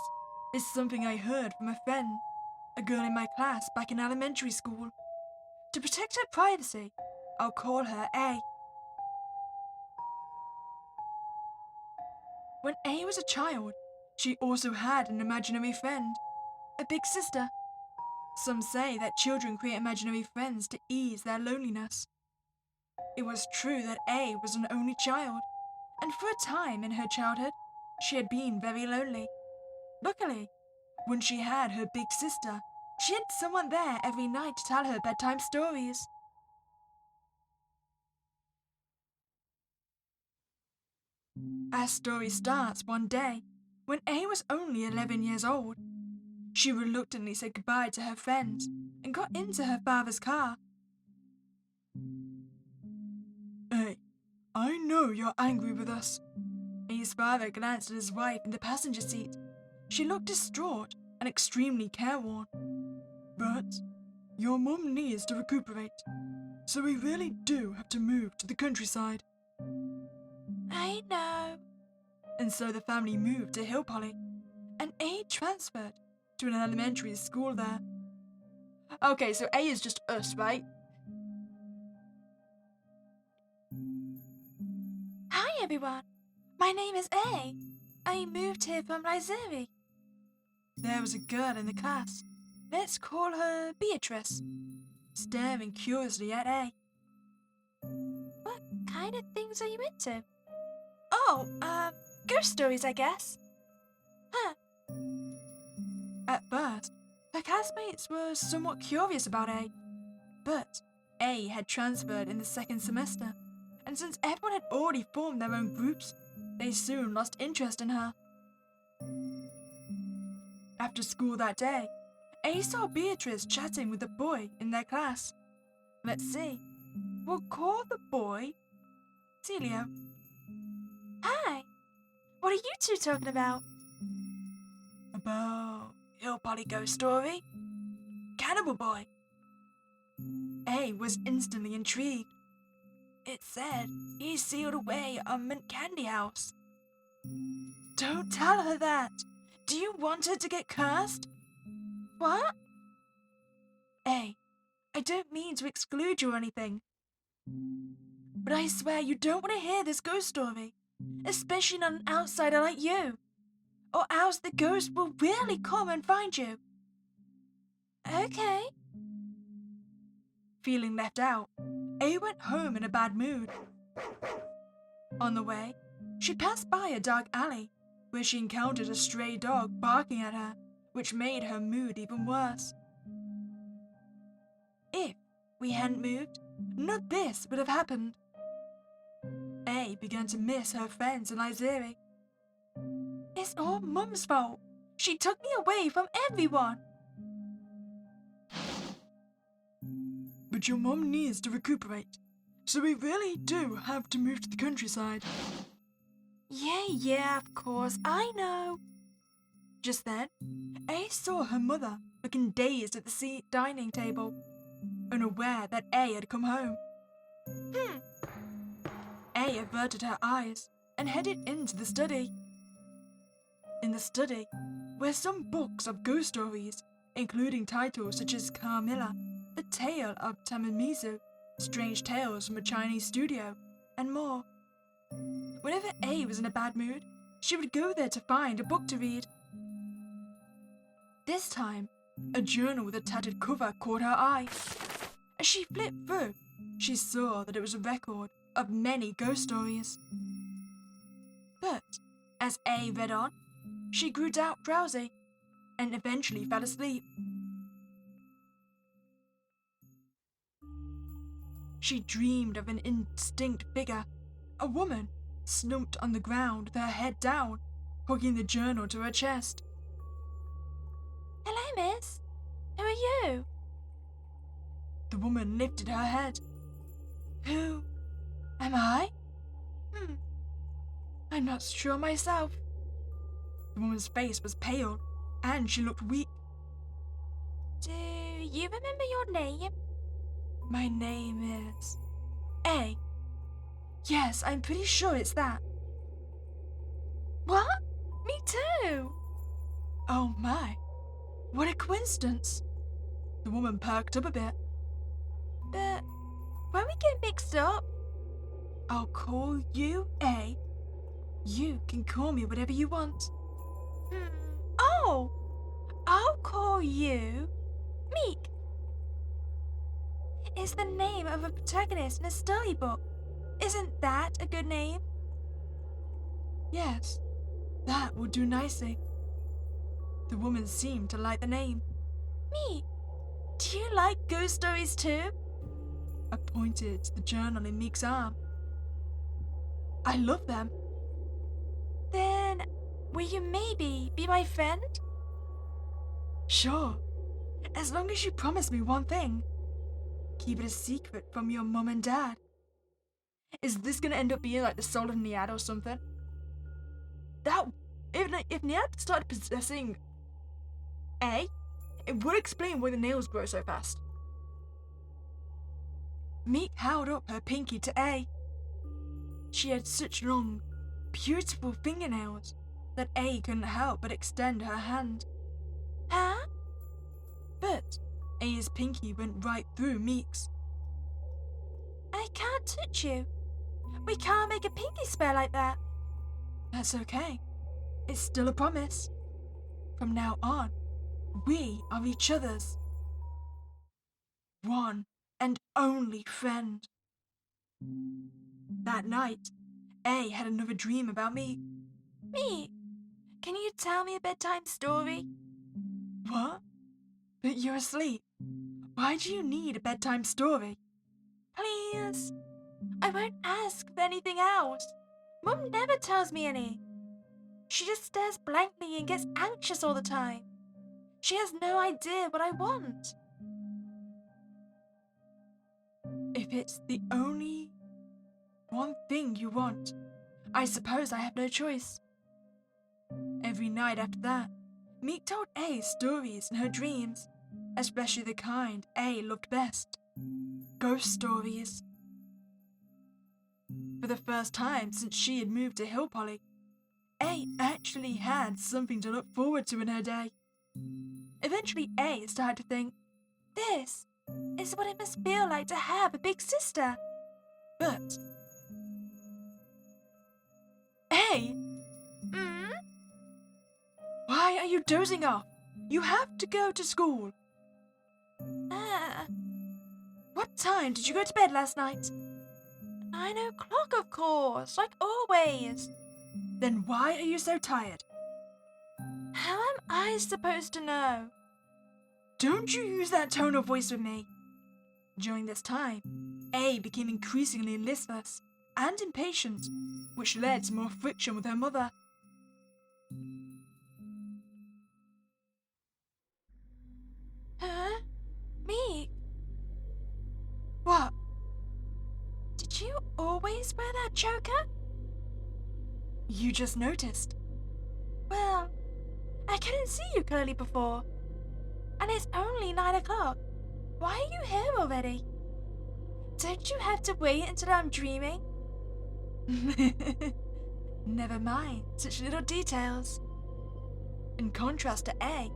is something I heard from a friend, a girl in my class back in elementary school. To protect her privacy, I'll call her A. When A was a child, she also had an imaginary friend, a big sister. Some say that children create imaginary friends to ease their loneliness. It was true that A was an only child, and for a time in her childhood, she had been very lonely. Luckily, when she had her big sister, she had someone there every night to tell her bedtime stories. Our story starts one day when A was only 11 years old. She reluctantly said goodbye to her friends and got into her father's car. A, I know you're angry with us. A's father glanced at his wife in the passenger seat. She looked distraught and extremely careworn. But your mum needs to recuperate, so we really do have to move to the countryside. I know. And so the family moved to Hill Polly, and A transferred to an elementary school there. Okay, so A is just us, right? Hi everyone. My name is A. I moved here from Missouri. There was a girl in the class. Let's call her Beatrice, staring curiously at A. What kind of things are you into? Oh, ghost stories, I guess. Huh. At first, her classmates were somewhat curious about A, but A had transferred in the second semester, and since everyone had already formed their own groups, they soon lost interest in her. After school that day, A saw Beatrice chatting with a boy in their class. Let's see. We'll call the boy Celio. Hi. What are you two talking about? About Hill Polly Ghost Story? Cannibal Boy. A was instantly intrigued. It said he sealed away a mint candy house. Don't tell her that. Do you want her to get cursed? What? A, I don't mean to exclude you or anything, but I swear you don't want to hear this ghost story, especially not an outsider like you, or else the ghost will really come and find you. Okay. Feeling left out, A went home in a bad mood. On the way, she passed by a dark alley where she encountered a stray dog barking at her, which made her mood even worse. If we hadn't moved, none of this would have happened. A began to miss her friends in Izeri. It's all Mum's fault. She took me away from everyone. But your mum needs to recuperate, so we really do have to move to the countryside. Yeah, of course, I know. Just then, A saw her mother looking dazed at the dining table, unaware that A had come home. A averted her eyes and headed into the study. In the study were some books of ghost stories, including titles such as Carmilla, The Tale of Tamamizu, Strange Tales from a Chinese Studio, and more. Whenever A was in a bad mood, she would go there to find a book to read. This time, a journal with a tattered cover caught her eye. As she flipped through, she saw that it was a record of many ghost stories. But as A read on, she grew drowsy and eventually fell asleep. She dreamed of an indistinct figure, a woman, slumped on the ground with her head down, hugging the journal to her chest. Hello, miss. Who are you? The woman lifted her head. Who am I? I'm not sure myself. The woman's face was pale, and she looked weak. Do you remember your name? My name is A. Yes, I'm pretty sure it's that. What? Me too. Oh my, what a coincidence. The woman perked up a bit. But when we get mixed up, I'll call you A. You can call me whatever you want. Oh, I'll call you Meek. It's the name of a protagonist in a storybook. Isn't that a good name? Yes, that will do nicely. The woman seemed to like the name. Meek, do you like ghost stories too? I pointed to the journal in Meek's arm. I love them. Then, will you maybe be my friend? Sure, as long as you promise me one thing. Keep it a secret from your mum and dad. Is this gonna end up being like the soul of Niad or something? That if Niad started possessing A, it would explain why the nails grow so fast. Meek held up her pinky to A. She had such long, beautiful fingernails that A couldn't help but extend her hand. Huh? But A's pinky went right through Meek's. I can't touch you. We can't make a pinky spell like that. That's okay. It's still a promise. From now on, we are each other's one and only friend. That night, A had another dream about me. Meek, can you tell me a bedtime story? What? But you're asleep. Why do you need a bedtime story? Please. I won't ask for anything else. Mum never tells me any. She just stares blankly and gets anxious all the time. She has no idea what I want. If it's the only one thing you want, I suppose I have no choice. Every night after that, Meek told A stories in her dreams, especially the kind A loved best. Ghost stories. For the first time since she had moved to Hill Polly, A actually had something to look forward to in her day. Eventually, A started to think, this is what it must feel like to have a big sister. But A, why are you dozing off? You have to go to school. What time did you go to bed last night? 9 o'clock, of course, like always. Then why are you so tired? How am I supposed to know? Don't you use that tone of voice with me. During this time, A became increasingly listless and impatient, which led to more friction with her mother. Huh? Meek, What? did you always wear that choker? You just noticed. Well, I couldn't see you clearly before. And it's only 9 o'clock. Why are you here already? Don't you have to wait until I'm dreaming? Never mind, such little details. In contrast to A,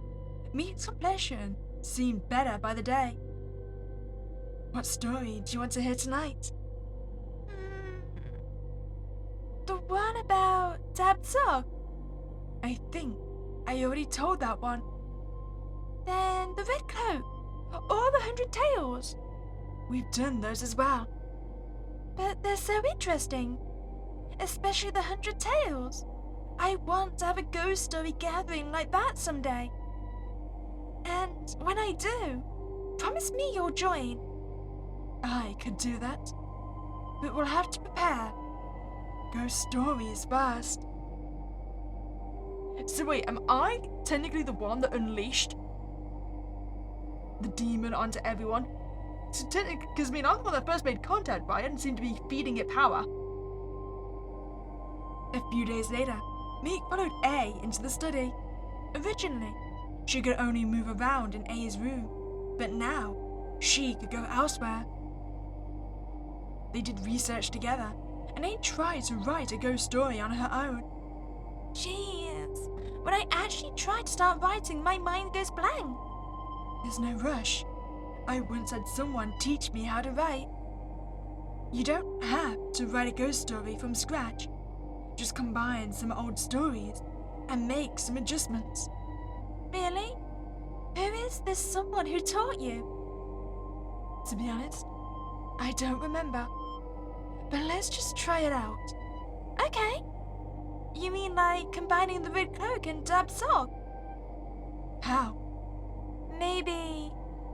Meek's complexion seemed better by the day. What story do you want to hear tonight? The one about Dab Sock. I think I already told that one. Then the red cloak, or the 100 tales. We've done those as well. But they're so interesting, especially the 100 tales. I want to have a ghost story gathering like that someday. And when I do, promise me you'll join. I could do that, but we'll have to prepare. Ghost stories first. So wait, am I technically the one that unleashed the demon onto everyone? So technically, because I'm the one that first made contact, right, and seemed to be feeding it power. A few days later, Meek followed A into the study. Originally, she could only move around in A's room, but now she could go elsewhere. They did research together, and A tried to write a ghost story on her own. Jeez, when I actually try to start writing, my mind goes blank. There's no rush. I once had someone teach me how to write. You don't have to write a ghost story from scratch. Just combine some old stories and make some adjustments. Really? Who is this someone who taught you? To be honest, I don't remember. But let's just try it out. Okay. You mean like combining the red cloak and Dab's sock? How? Maybe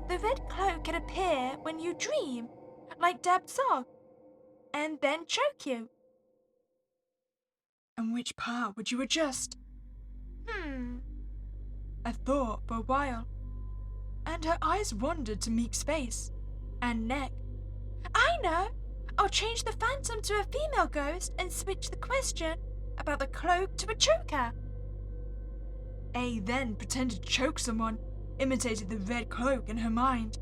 the red cloak can appear when you dream, like Dab's sock, and then choke you. And which part would you adjust? I thought for a while, and her eyes wandered to Meek's face and neck. I know! I'll change the phantom to a female ghost and switch the question about the cloak to a choker. A then pretended to choke someone, imitated the red cloak in her mind.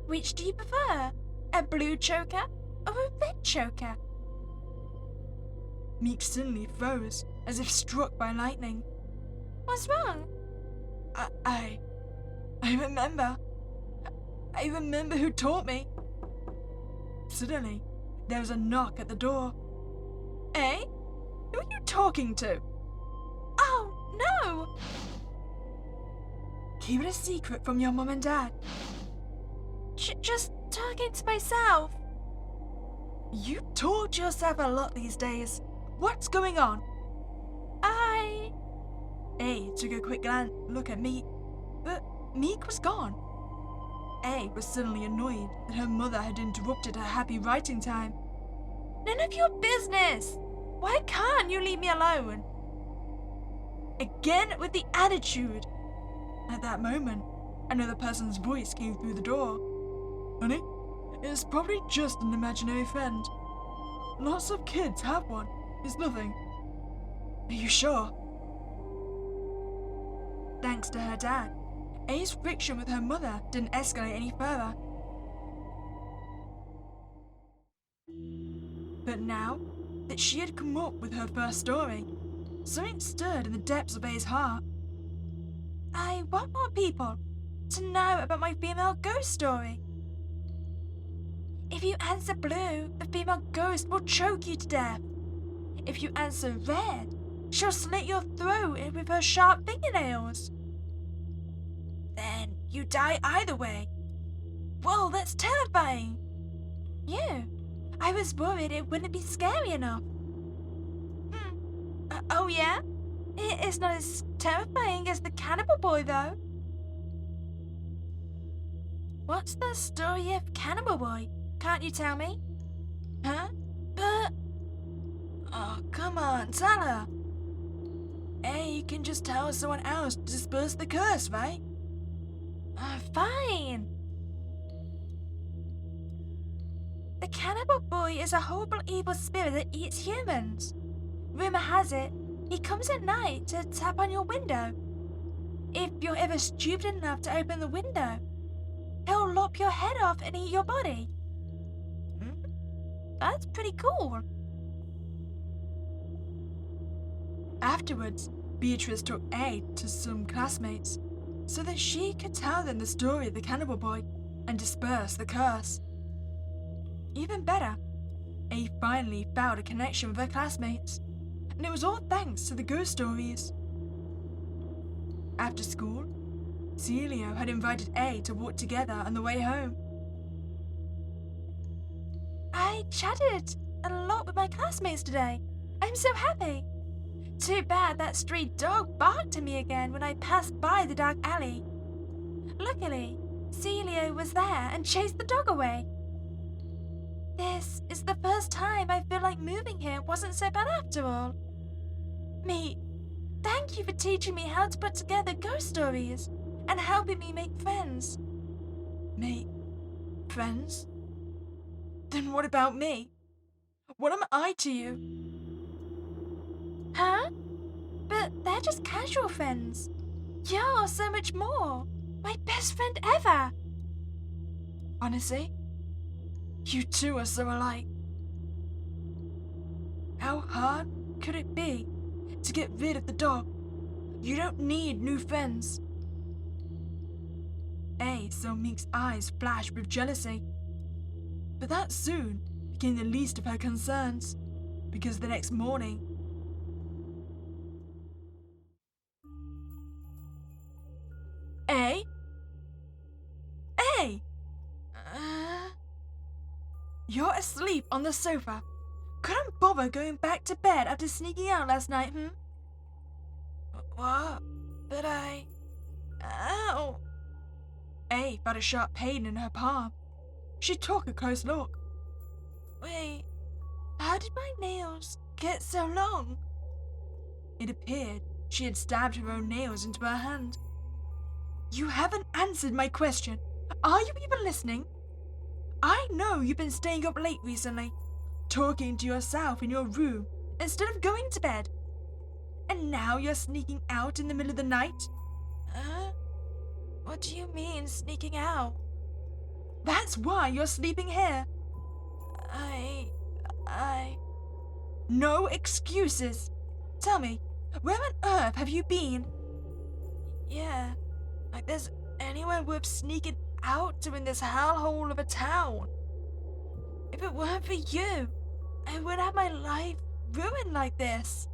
Which do you prefer? A blue choker or a red choker? Meek suddenly froze, as if struck by lightning. What's wrong? I remember. I remember who taught me. Suddenly, there was a knock at the door. Eh? Who are you talking to? Oh, no! Keep it a secret from your mum and dad. Just talking to myself. You talk to yourself a lot these days. What's going on? A took a quick look at Meek, but Meek was gone. A was suddenly annoyed that her mother had interrupted her happy writing time. None of your business! Why can't you leave me alone? Again with the attitude. At that moment, another person's voice came through the door. Honey, it's probably just an imaginary friend. Lots of kids have one. It's nothing. Are you sure? Thanks to her dad, A's friction with her mother didn't escalate any further. But now that she had come up with her first story, something stirred in the depths of A's heart. I want more people to know about my female ghost story. If you answer blue, the female ghost will choke you to death. If you answer red, she'll slit your throat with her sharp fingernails. Then you die either way. Whoa, that's terrifying. Yeah, I was worried it wouldn't be scary enough. Oh yeah? It's not as terrifying as the cannibal boy, though. What's the story of Cannibal Boy? Can't you tell me? Huh? But... Oh, come on, tell her. Hey, you can just tell someone else to disperse the curse, right? Fine. The Cannibal Boy is a horrible evil spirit that eats humans. Rumor has it, he comes at night to tap on your window. If you're ever stupid enough to open the window, he'll lop your head off and eat your body. That's pretty cool. Afterwards, Beatrice took A to some classmates so that she could tell them the story of the Cannibal Boy and disperse the curse. Even better, A finally found a connection with her classmates, and it was all thanks to the ghost stories. After school, Celio had invited A to walk together on the way home. I chatted a lot with my classmates today. I'm so happy. Too bad that stray dog barked at me again when I passed by the dark alley. Luckily, Celio was there and chased the dog away. This is the first time I feel like moving here wasn't so bad after all. Meek, thank you for teaching me how to put together ghost stories and helping me make friends. Me? Friends? Then what about me? What am I to you? Huh? But they're just casual friends. You're so much more. My best friend ever. Honestly, you two are so alike. How hard could it be to get rid of the dog? You don't need new friends. A saw Meek's eyes flash with jealousy. But that soon became the least of her concerns, because the next morning, A? A! You're asleep on the sofa. Couldn't bother going back to bed after sneaking out last night, What? But Ow! A felt a sharp pain in her palm. She took a close look. Wait, how did my nails get so long? It appeared she had stabbed her own nails into her hand. You haven't answered my question. Are you even listening? I know you've been staying up late recently, talking to yourself in your room instead of going to bed. And now you're sneaking out in the middle of the night? What do you mean, sneaking out? That's why you're sleeping here. No excuses. Tell me, where on earth have you been? Yeah, like there's anywhere worth sneaking out to in this hellhole of a town. If it weren't for you, I would have my life ruined like this.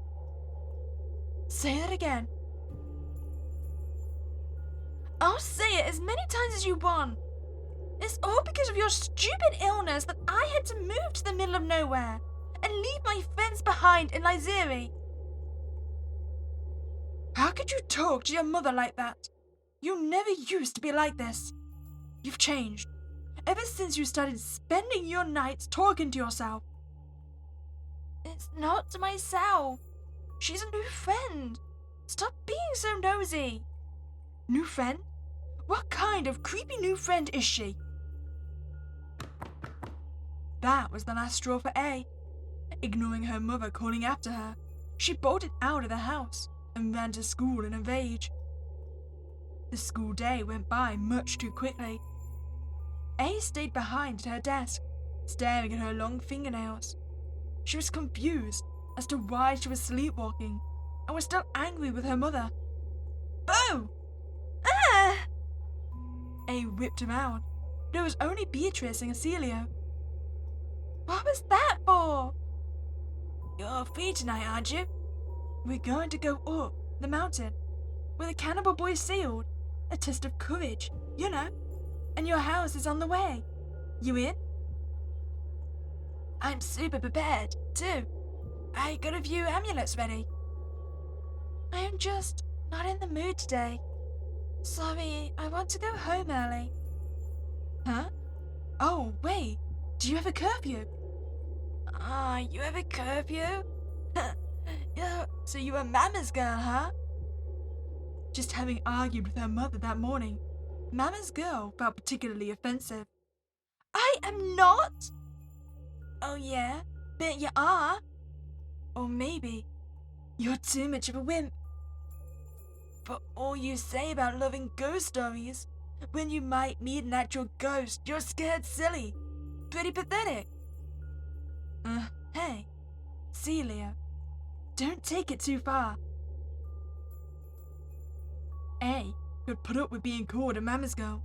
Say that again. I'll say it as many times as you want. It's all because of your stupid illness that I had to move to the middle of nowhere and leave my friends behind in Lyzeri. How could you talk to your mother like that? You never used to be like this. You've changed. Ever since you started spending your nights talking to yourself. It's not to myself. She's a new friend. Stop being so nosy. New friend? What kind of creepy new friend is she? That was the last straw for A. Ignoring her mother calling after her, she bolted out of the house and ran to school in a rage. The school day went by much too quickly. A stayed behind at her desk, staring at her long fingernails. She was confused as to why she was sleepwalking and was still angry with her mother. Boo! Ah! A whipped around. There was only Beatrice and Celio. What was that for? You're free tonight, aren't you? We're going to go up the mountain where the cannibal boy sailed. A test of courage, you know. And your house is on the way. You in? I'm super prepared, too. I got a few amulets ready. I am just not in the mood today. Sorry, I want to go home early. Huh? Oh, wait. Do you have a curfew? You have a curfew? Yeah, so you're a mama's girl, huh? Just having argued with her mother that morning, Mama's girl felt particularly offensive. I am not! Oh yeah, bet you are. Or maybe you're too much of a wimp. For all you say about loving ghost stories, when you might meet an actual ghost, you're scared silly. Pretty pathetic. Hey, Celio, don't take it too far. A could put up with being called a mama's girl,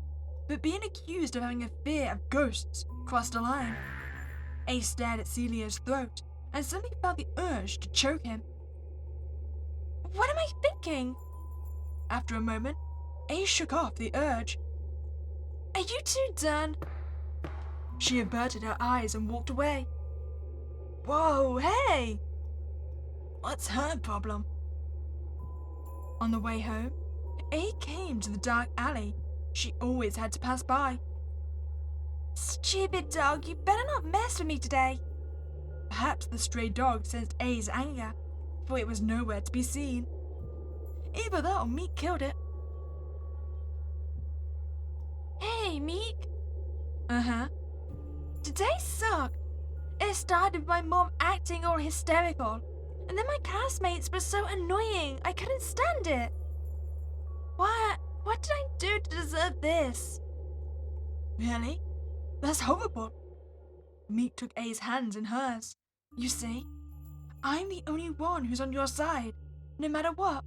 but being accused of having a fear of ghosts crossed a line. A stared at Celio's throat and suddenly felt the urge to choke him. What am I thinking? After a moment, A shook off the urge. Are you two done? She averted her eyes and walked away. Whoa, hey! What's her problem? On the way home, A came to the dark alley she always had to pass by. Stupid dog, you better not mess with me today. Perhaps the stray dog sensed A's anger, for it was nowhere to be seen. Either that or Meek killed it. Hey, Meek. Uh-huh. Today sucked. It started with my mom acting all hysterical, and then my classmates were so annoying I couldn't stand it. What did I do to deserve this? Really? That's horrible. Meek took A's hands in hers. You see, I'm the only one who's on your side, no matter what.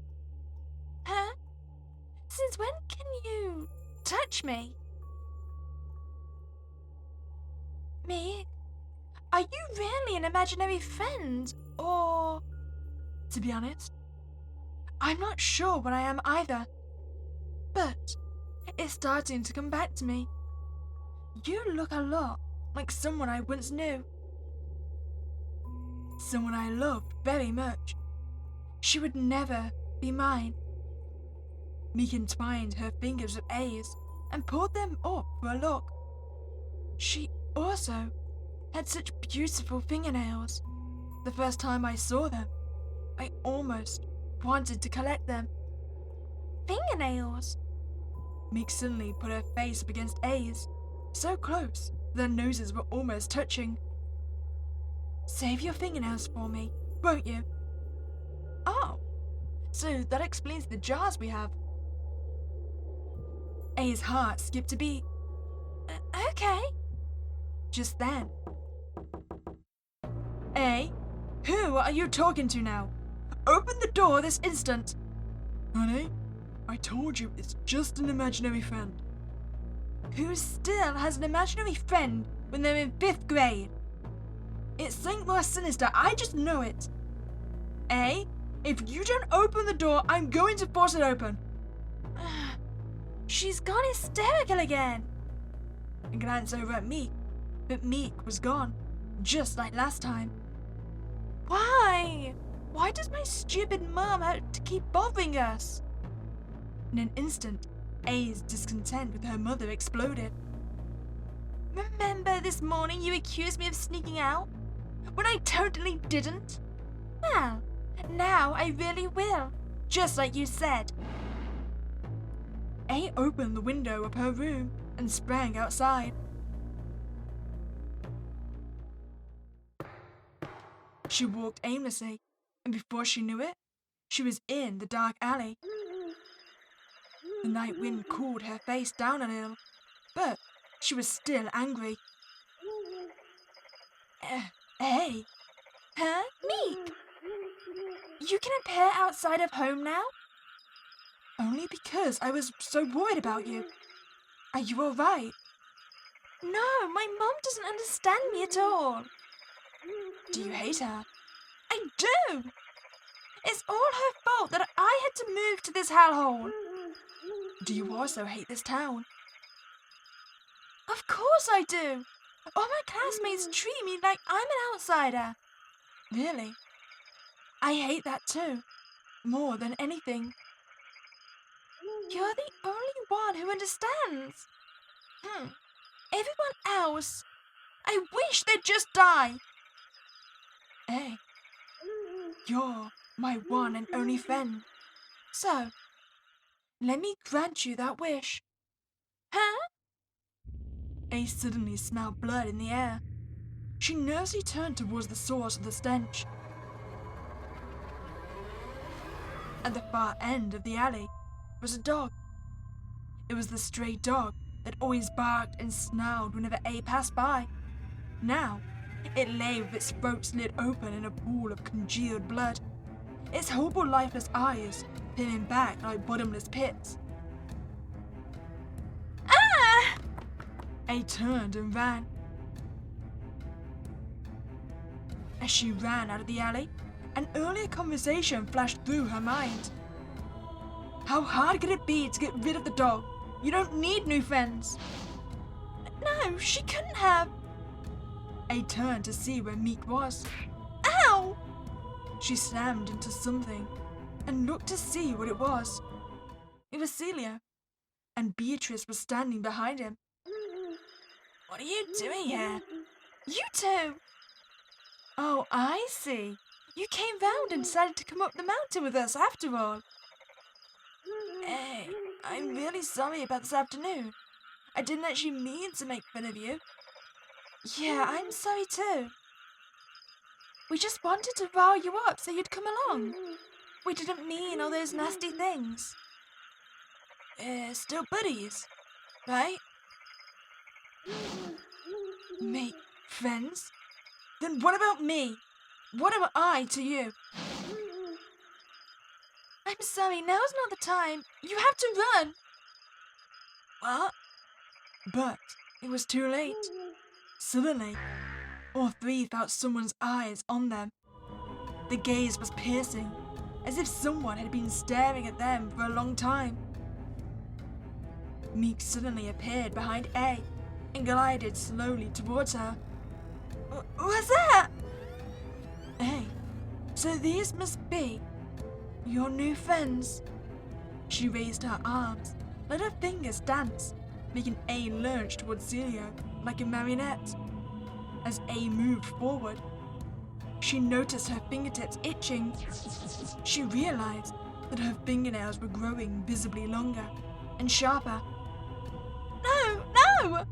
Huh? Since when can you touch me? Meek, are you really an imaginary friend, or... To be honest, I'm not sure what I am either. But it's starting to come back to me. You look a lot like someone I once knew. Someone I loved very much. She would never be mine. Meek entwined her fingers with A's and pulled them up for a look. She also had such beautiful fingernails. The first time I saw them, I almost wanted to collect them. Fingernails? Meek suddenly put her face up against A's, so close their noses were almost touching. Save your fingernails for me, won't you? Oh, so that explains the jars we have. A's heart skipped a beat. Okay. Just then. A, who are you talking to now? Open the door this instant. Honey, I told you it's just an imaginary friend. Who still has an imaginary friend when they're in 5th grade? It's something more sinister, I just know it. A, if you don't open the door, I'm going to force it open. She's gone hysterical again. I glanced over at Meek, but Meek was gone, just like last time. Why? Why does my stupid mom have to keep bothering us? In an instant, A's discontent with her mother exploded. Remember this morning you accused me of sneaking out? When I totally didn't? Well, now I really will, just like you said. A opened the window of her room and sprang outside. She walked aimlessly, and before she knew it, she was in the dark alley. The night wind cooled her face down a little, but she was still angry. Hey. Huh? Meek? You can appear outside of home now? Only because I was so worried about you. Are you all right? No, my mom doesn't understand me at all. Do you hate her? I do. It's all her fault that I had to move to this hellhole. Do you also hate this town? Of course I do. All my classmates treat me like I'm an outsider. Really? I hate that too. More than anything. You're the only one who understands. Everyone else, I wish they'd just die. Hey, you're my one and only friend. So, let me grant you that wish. Huh? A suddenly smelled blood in the air. She nervously turned towards the source of the stench. At the far end of the alley was a dog. It was the stray dog that always barked and snarled whenever A passed by. Now, it lay with its throat slit open in a pool of congealed blood, its horrible lifeless eyes peering back like bottomless pits. Ah! A turned and ran. As she ran out of the alley, an earlier conversation flashed through her mind. How hard could it be to get rid of the dog? You don't need new friends. No, she couldn't have. A turned to see where Meek was. Ow! She slammed into something and looked to see what it was. It was Celia, and Beatrice was standing behind him. What are you doing here? You two! Oh, I see. You came round and decided to come up the mountain with us after all. Hey, I'm really sorry about this afternoon. I didn't actually mean to make fun of you. Yeah, I'm sorry too. We just wanted to rile you up so you'd come along. We didn't mean all those nasty things. Still buddies, right? Make friends? Then what about me? What am I to you? I'm sorry, now's not the time. You have to run. What? But it was too late. Suddenly, all three felt someone's eyes on them. The gaze was piercing, as if someone had been staring at them for a long time. Meek suddenly appeared behind A and glided slowly towards her. What's that? A, so these must be your new friends. She raised her arms, let her fingers dance, making A lurch towards Celia like a marionette. As A moved forward, she noticed her fingertips itching. She realized that her fingernails were growing visibly longer and sharper. No!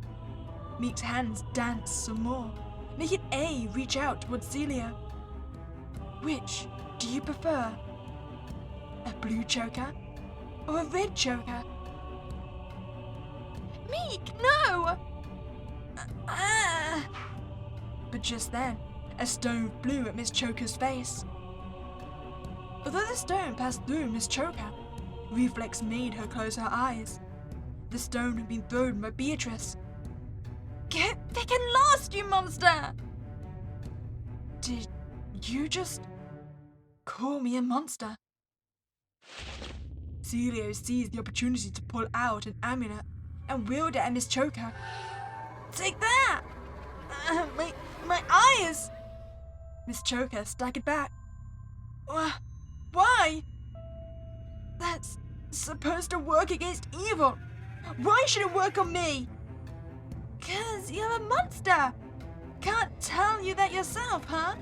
Meek's hands danced some more, making A reach out towards Celia. Which do you prefer? A blue choker or a red choker? Meek, no! But just then, a stone flew at Miss Choker's face. Although the stone passed through Miss Choker, reflex made her close her eyes. The stone had been thrown by Beatrice. Get thick and lost, you monster! Did you just call me a monster? Celia seized the opportunity to pull out an amulet and wield it at Miss Choker. Take that! My eyes! Miss Choker staggered back. Why? That's supposed to work against evil. Why should it work on me? 'Cause you're a monster! Can't tell you that yourself, huh?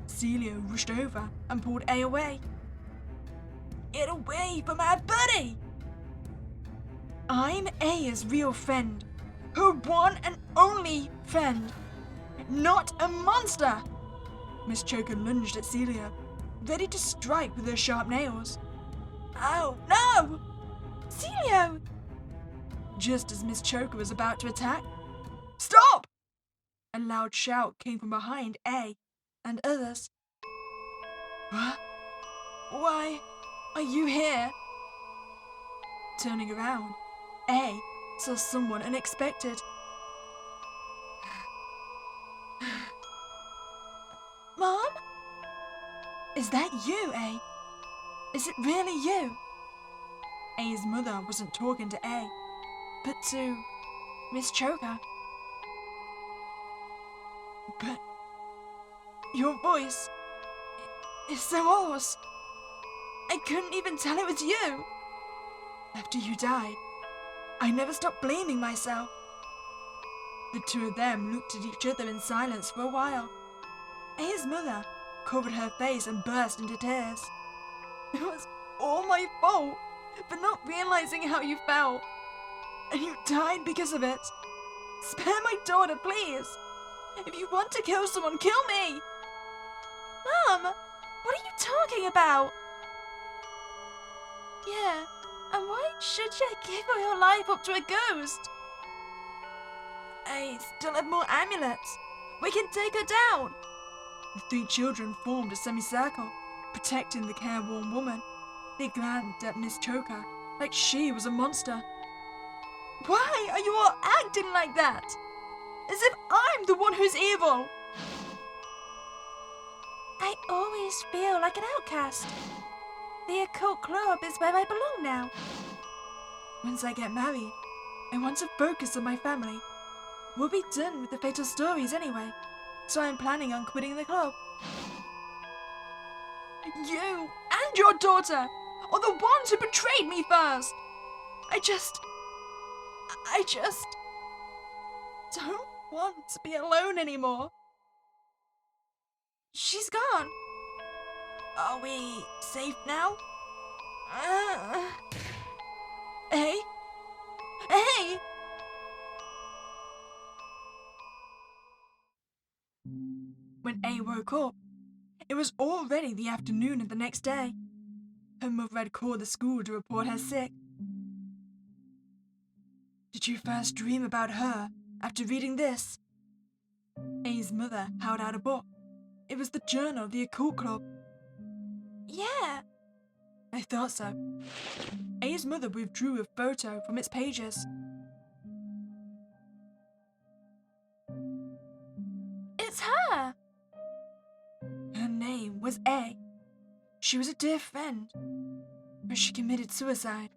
Celia rushed over and pulled A away. Get away from my buddy! I'm A's real friend. Her one and only friend. Not a monster! Miss Choker lunged at Celia, ready to strike with her sharp nails. Oh, no! Celia! Just as Miss Choker was about to attack, stop! A loud shout came from behind A and others. What? Why are you here? Turning around, A saw someone unexpected. Mom? Is that you, A? Is it really you? A's mother wasn't talking to A, but to Miss Choker. But your voice is so hoarse. I couldn't even tell it was you. After you died, I never stopped blaming myself. The two of them looked at each other in silence for a while. A's mother covered her face and burst into tears. It was all my fault for not realizing how you felt. And you died because of it. Spare my daughter, please. If you want to kill someone, kill me. Mom, what are you talking about? Yeah, and why should you give your life up to a ghost? I still have more amulets. We can take her down. The three children formed a semicircle, protecting the careworn woman. They glanced at Miss Choker like she was a monster. Why are you all acting like that? As if I'm the one who's evil. I always feel like an outcast. The occult club is where I belong now. Once I get married, I want to focus on my family. We'll be done with the fatal stories anyway, so I'm planning on quitting the club. You and your daughter are the ones who betrayed me first. I just don't want to be alone anymore. She's gone. Are we safe now? Hey? Hey! When A woke up, it was already the afternoon of the next day. Her mother had called the school to report her sick. Did you first dream about her after reading this? A's mother held out a book. It was the journal of the occult club. Yeah. I thought so. A's mother withdrew a photo from its pages. It's her. Her name was A. She was a dear friend, but she committed suicide.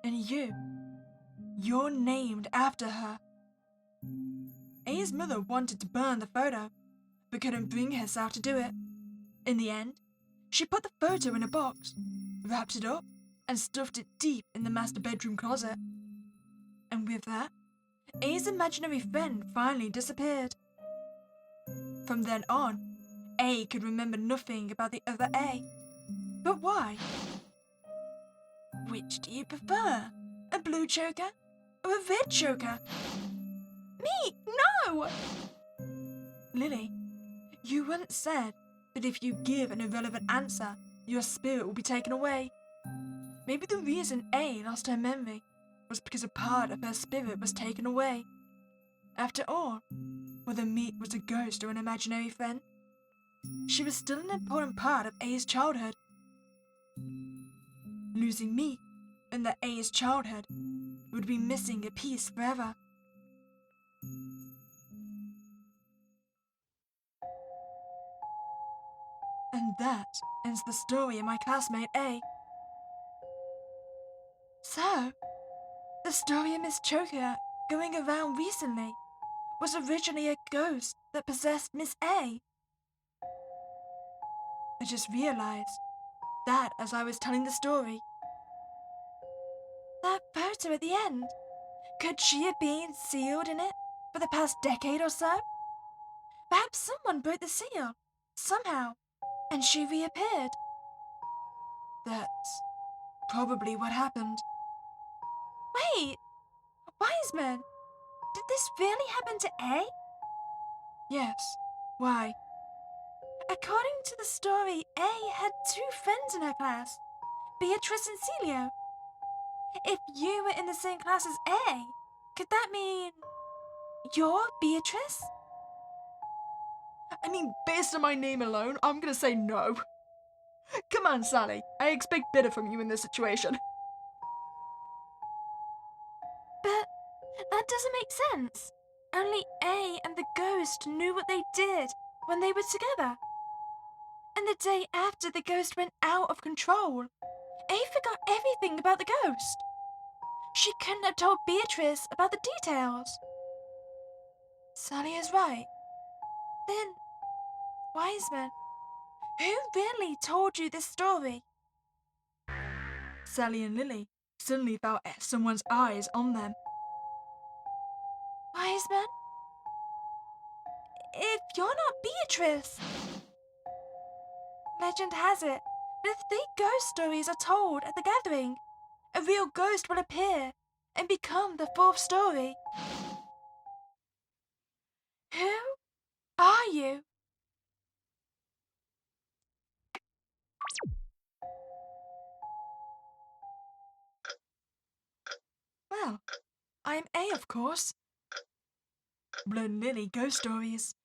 And you're named after her. A's mother wanted to burn the photo, but couldn't bring herself to do it. In the end, she put the photo in a box, wrapped it up, and stuffed it deep in the master bedroom closet. And with that, A's imaginary friend finally disappeared. From then on, A could remember nothing about the other A. But why? Which do you prefer? A blue choker or a red choker? Meek, no! Lily, you once said that if you give an irrelevant answer, your spirit will be taken away. Maybe the reason A lost her memory was because a part of her spirit was taken away. After all, whether Meek was a ghost or an imaginary friend, she was still an important part of A's childhood. Losing Meek in the A's childhood would be missing a piece forever. And that ends the story of my classmate A. So, the story of Miss Choker going around recently was originally a ghost that possessed Miss A. I just realized that as I was telling the story. That photo at the end. Could she have been sealed in it for the past decade or so? Perhaps someone broke the seal, somehow, and she reappeared. That's probably what happened. Wait, Wiseman, did this really happen to A? Yes. Why? According to the story, A had two friends in her class, Beatrice and Celio. If you were in the same class as A, could that mean you're Beatrice? I mean, based on my name alone, I'm gonna say no. Come on, Sally. I expect better from you in this situation. But that doesn't make sense. Only A and the ghost knew what they did when they were together. And the day after the ghost went out of control, A forgot everything about the ghost. She couldn't have told Beatrice about the details. Sally is right. Then, Wiseman, who really told you this story? Sally and Lily suddenly felt someone's eyes on them. Wiseman? If you're not Beatrice... Legend has it that if 3 ghost stories are told at the gathering, a real ghost will appear and become the 4th story. Who are you? Well, I'm A, of course. Blood Lily Ghost Stories.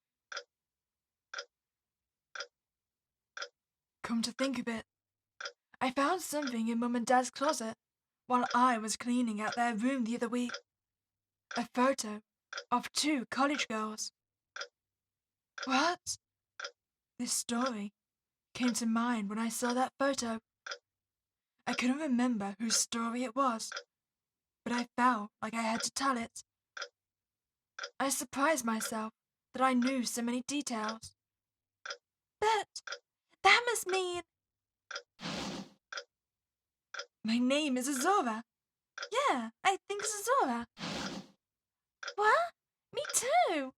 Come to think of it, I found something in Mum and Dad's closet while I was cleaning out their room the other week. A photo of 2 college girls. What? This story came to mind when I saw that photo. I couldn't remember whose story it was, but I felt like I had to tell it. I surprised myself that I knew so many details. But that must mean... My name is Azora. Yeah, I think it's Azora. What? Me too.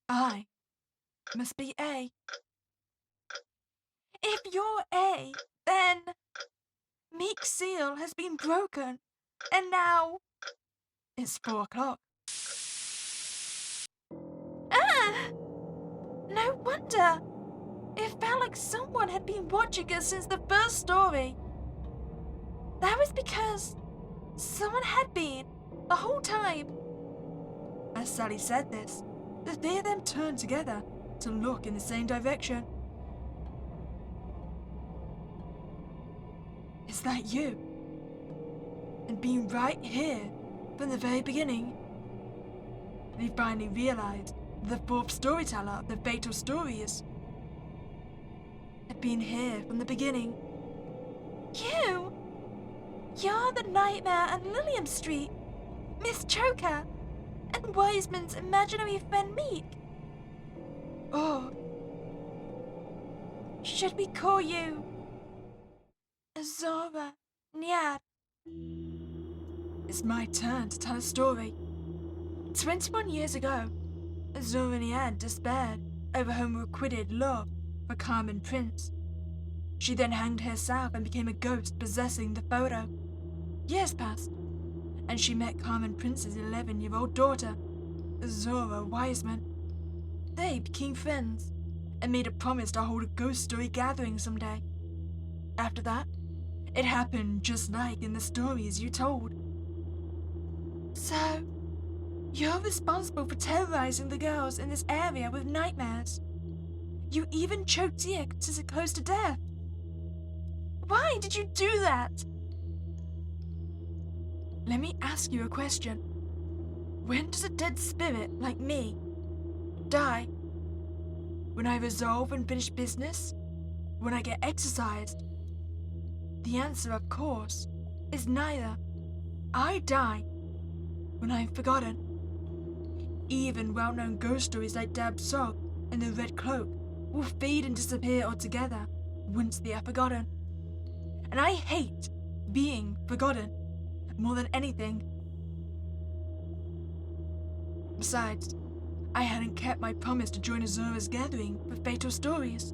I must be A. If you're A, then Meek's seal has been broken, and now... It's 4 o'clock. Ah! No wonder. It felt like someone had been watching us since the first story. That was because someone had been the whole time. As Sally said this, the three of them turned together to look in the same direction. Is that you? And being right here from the very beginning? They finally realized the fourth storyteller of the fatal stories had been here from the beginning. You're the Nightmare on Lilium Street, Miss Choker, and Wiseman's imaginary friend Meek. Oh, Should we call you Azora Nyad? it's my turn to tell a story. 21 years ago, Azora Nyad despaired over her requited love for Carmen Prince. She then hanged herself and became a ghost possessing the photo. Years passed, and she met Carmen Prince's 11-year-old daughter, Azora Wiseman. They became friends and made a promise to hold a ghost story gathering someday. After that, it happened just like in the stories you told. So, you're responsible for terrorizing the girls in this area with nightmares. You even choked Zia close to death. Why did you do that? Let me ask you a question. When does a dead spirit like me die? When I resolve and finish business? When I get exercised? The answer, of course, is neither. I die when I'm forgotten. Even well-known ghost stories like Dab's Sog and the Red Cloak will fade and disappear altogether once they are forgotten. And I hate being forgotten more than anything. Besides, I hadn't kept my promise to join Azora's gathering for fatal stories,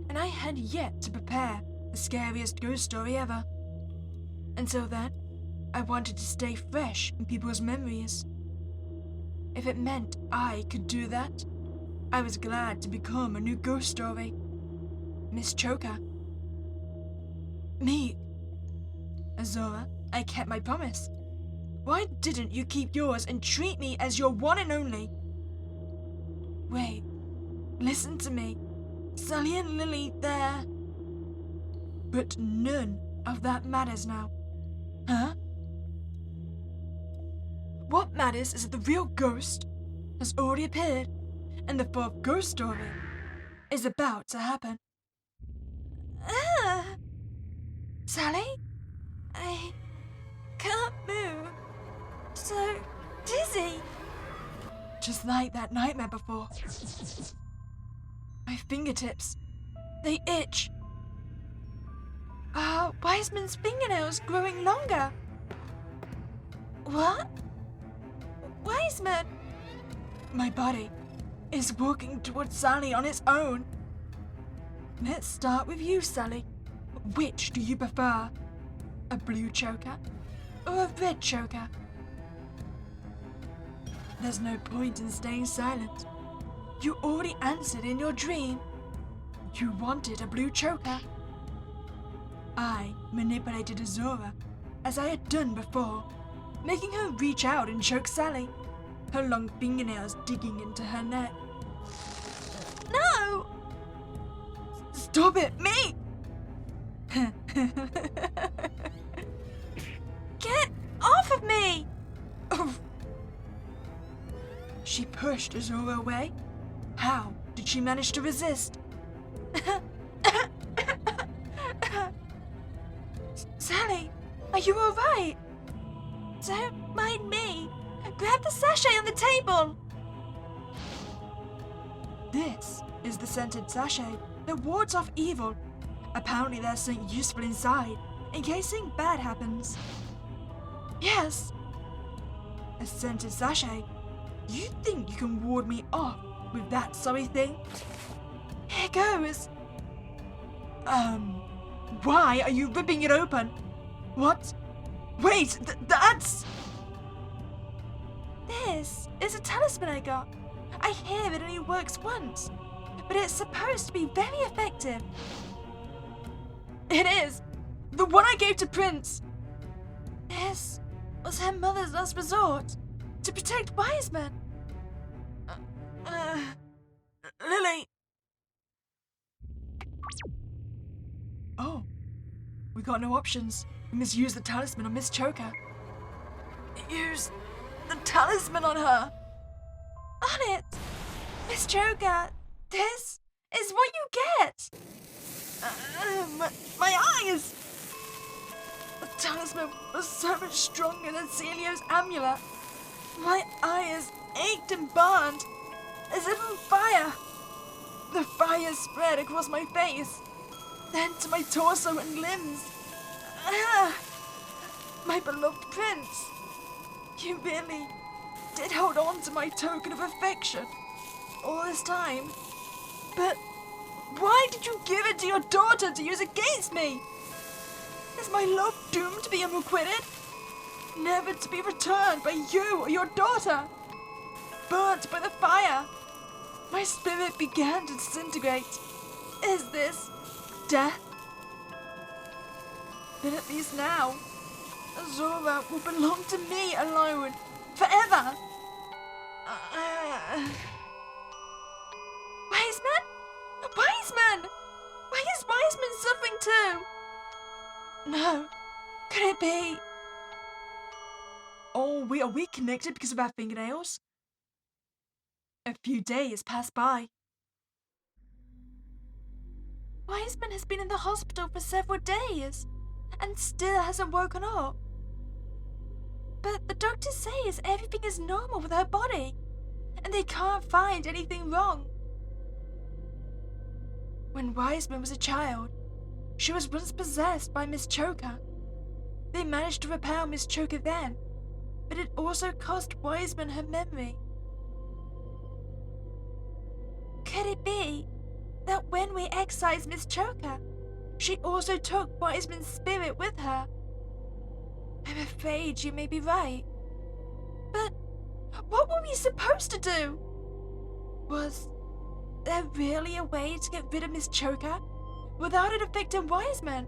and I had yet to prepare the scariest ghost story ever. Until then, I wanted to stay fresh in people's memories. If it meant I could do that, I was glad to become a new ghost story. Miss Choker. Me. Azora, I kept my promise. Why didn't you keep yours and treat me as your one and only? Wait, listen to me. Sally and Lily, they're... But none of that matters now. Huh? What matters is that the real ghost has already appeared, and the fourth ghost story is about to happen. Ah! Sally? I can't move. So dizzy. Just like that nightmare before. My fingertips, they itch. Are Wiseman's fingernails growing longer? What? Wiseman? My body is walking towards Sally on its own. Let's start with you, Sally. Which do you prefer? A blue choker or a red choker? There's no point in staying silent. You already answered in your dream. You wanted a blue choker. I manipulated Azora as I had done before, making her reach out and choke Sally, her long fingernails digging into her neck. No! Stop it, me! Get off of me! Oof. She pushed Azora away. How did she manage to resist? Are you alright? Don't mind me. Grab the sachet on the table. This is the scented sachet that wards off evil. Apparently there's something useful inside, in case something bad happens. Yes, a scented sachet. You think you can ward me off with that sorry thing? Here goes. Why are you ripping it open? What? Wait, that's... This is a talisman I got. I hear it only works once, but it's supposed to be very effective. It is! The one I gave to Prince! This was her mother's last resort to protect Wiseman. Lily! Oh, we got no options. We must use the talisman on Miss Choker. Use the talisman on her! On it! Miss Choker, this is what you get! My eyes! The talisman was so much stronger than Celio's amulet. My eyes ached and burned, as if on fire. The fire spread across my face, then to my torso and limbs. My beloved Prince, you really did hold on to my token of affection all this time. But why did you give it to your daughter to use against me? Is my love doomed to be unrequited? Never to be returned by you or your daughter? Burnt by the fire, my spirit began to disintegrate. Is this death? But at least now, Azora will belong to me alone, forever. Wiseman? Wiseman! Why is Wiseman suffering too? No. Could it be? Oh, are we connected because of our fingernails? A few days pass by. Wiseman has been in the hospital for several days and still hasn't woken up. But the doctors say everything is normal with her body and they can't find anything wrong. When Wiseman was a child, she was once possessed by Miss Choker. They managed to repel Miss Choker then, but it also cost Wiseman her memory. Could it be that when we excised Miss Choker, she also took Wiseman's spirit with her? I'm afraid you may be right. But what were we supposed to do? Was there really a way to get rid of Miss Choker without it affecting Wiseman?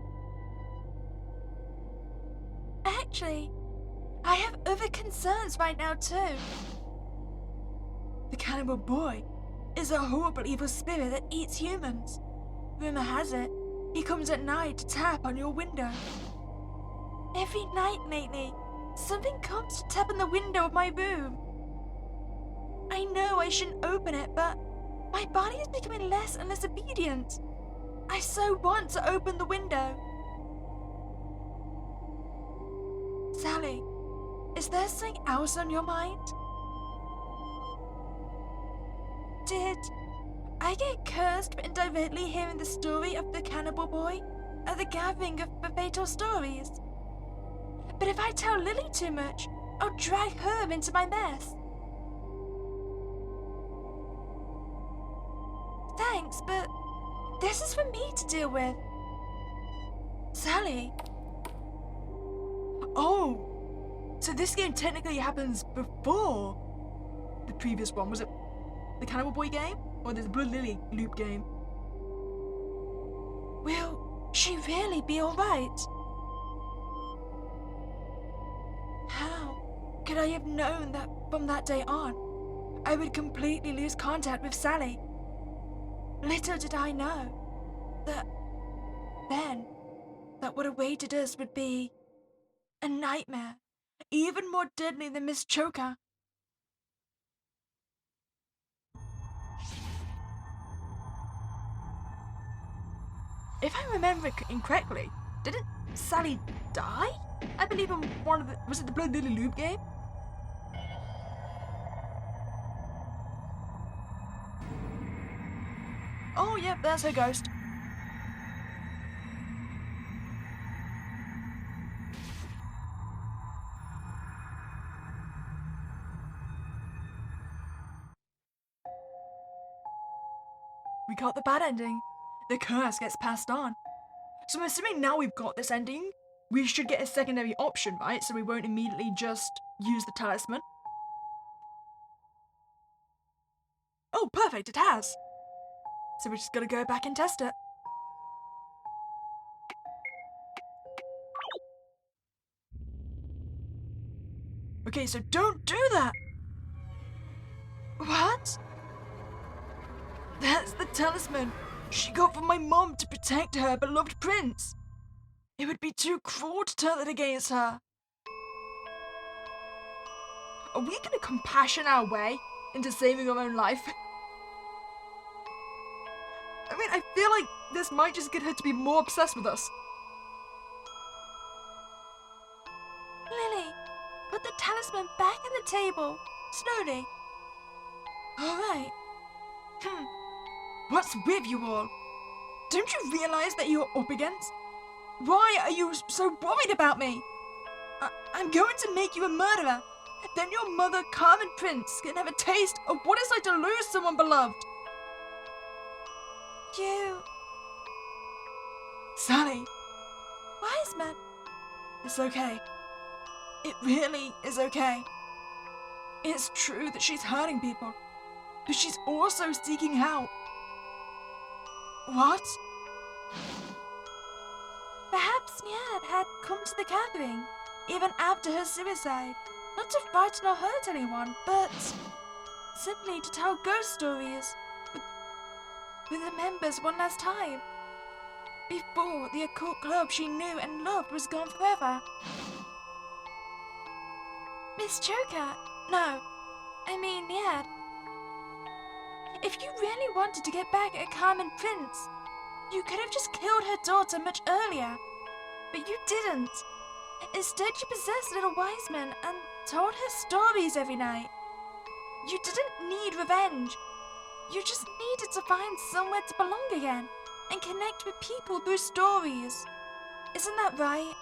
Actually, I have other concerns right now too. The cannibal boy is a horrible evil spirit that eats humans. Rumor has it, he comes at night to tap on your window. Every night lately, something comes to tap on the window of my room. I know I shouldn't open it, but my body is becoming less and less obedient. I so want to open the window. Sally, is there something else on your mind? Did I get cursed for indirectly hearing the story of the cannibal boy at the gathering of the fatal stories? But if I tell Lily too much, I'll drag her into my mess. Thanks, but this is for me to deal with. Sally? Oh, so this game technically happens before the previous one. Was it the Cannibal Boy game or the Blood Lily loop game? Will she really be alright? How could I have known that from that day on, I would completely lose contact with Sally? Little did I know that then, that what awaited us would be a nightmare, even more deadly than Miss Choker. If I remember incorrectly, didn't Sally die? I believe in one of the... Was it the Blood Lily Loop game? Oh, yep, there's her ghost. We got the bad ending. The curse gets passed on. So I'm assuming now we've got this ending, we should get a secondary option, right? So we won't immediately just use the talisman. Oh, perfect, it has. So we just gotta go back and test it. Okay, so don't do that! What? That's the talisman she got from my mom to protect her beloved prince. It would be too cruel to turn it against her. Are we gonna compassion our way into saving our own life? I mean, I feel like this might just get her to be more obsessed with us. Lily, put the talisman back on the table. Slowly. Alright. What's with you all? Don't you realize that you're up against? Why are you so worried about me? I'm going to make you a murderer. Then your mother, Carmen Prince, can have a taste of what it's like to lose someone beloved. You... Sally, Wiseman. it's okay. It really is okay. It's true that she's hurting people, but she's also seeking help. What? Perhaps Nyad had come to the gathering, even after her suicide, not to frighten or hurt anyone, but simply to tell ghost stories with the members one last time, before the occult club she knew and loved was gone forever. Miss Joker, no, I mean Nyad. If you really wanted to get back at Carmen Prince, you could have just killed her daughter much earlier. But you didn't. Instead, you possessed little Wiseman and told her stories every night. You didn't need revenge. You just needed to find somewhere to belong again and connect with people through stories. Isn't that right?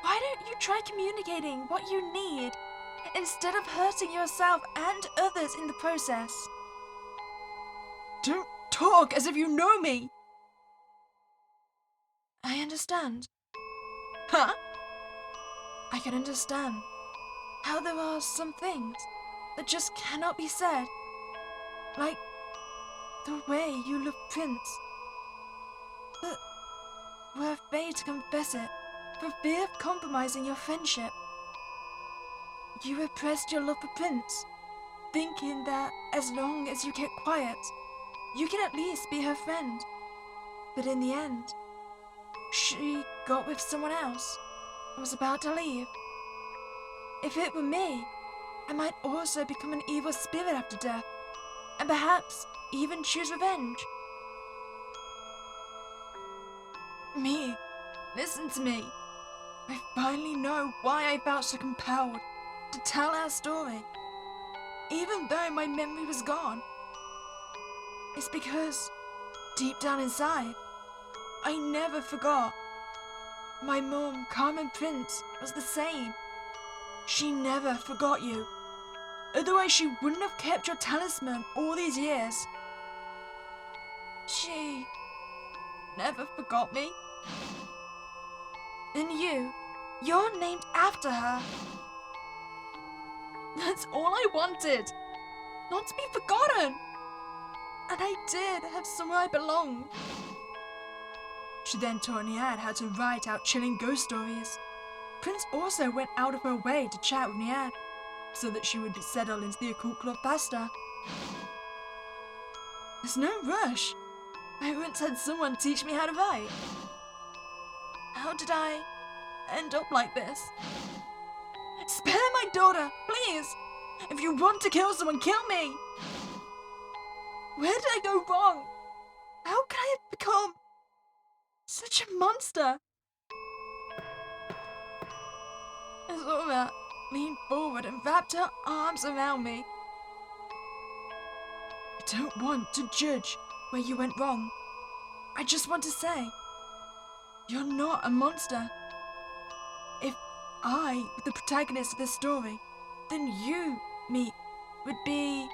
Why don't you try communicating what you need instead of hurting yourself and others in the process? Don't talk as if you know me. I understand. Huh? I can understand how there are some things that just cannot be said. Like the way you love Prince. But were afraid to confess it for fear of compromising your friendship. You repressed your love for Prince, thinking that as long as you kept quiet, you can at least be her friend. But in the end, she got with someone else and was about to leave. If it were me, I might also become an evil spirit after death, and perhaps even choose revenge. Me, listen to me. I finally know why I felt so compelled to tell our story, even though my memory was gone. It's because, deep down inside, I never forgot. My mom, Carmen Prince, was the same. She never forgot you. Otherwise she wouldn't have kept your talisman all these years. She never forgot me. And you're named after her. That's all I wanted. Not to be forgotten. And I did have somewhere I belonged. She then taught Nyad how to write out chilling ghost stories. Prince also went out of her way to chat with Nyad, so that she would be settled into the occult club faster. There's no rush. I once had someone teach me how to write. How did I end up like this? Spare my daughter, please! If you want to kill someone, kill me! Where did I go wrong? How could I have become such such a monster. Azora leaned forward and wrapped her arms around me. I don't want to judge where you went wrong. I just want to say, you're not a monster. If I were the protagonist of this story, then you, Meek, would be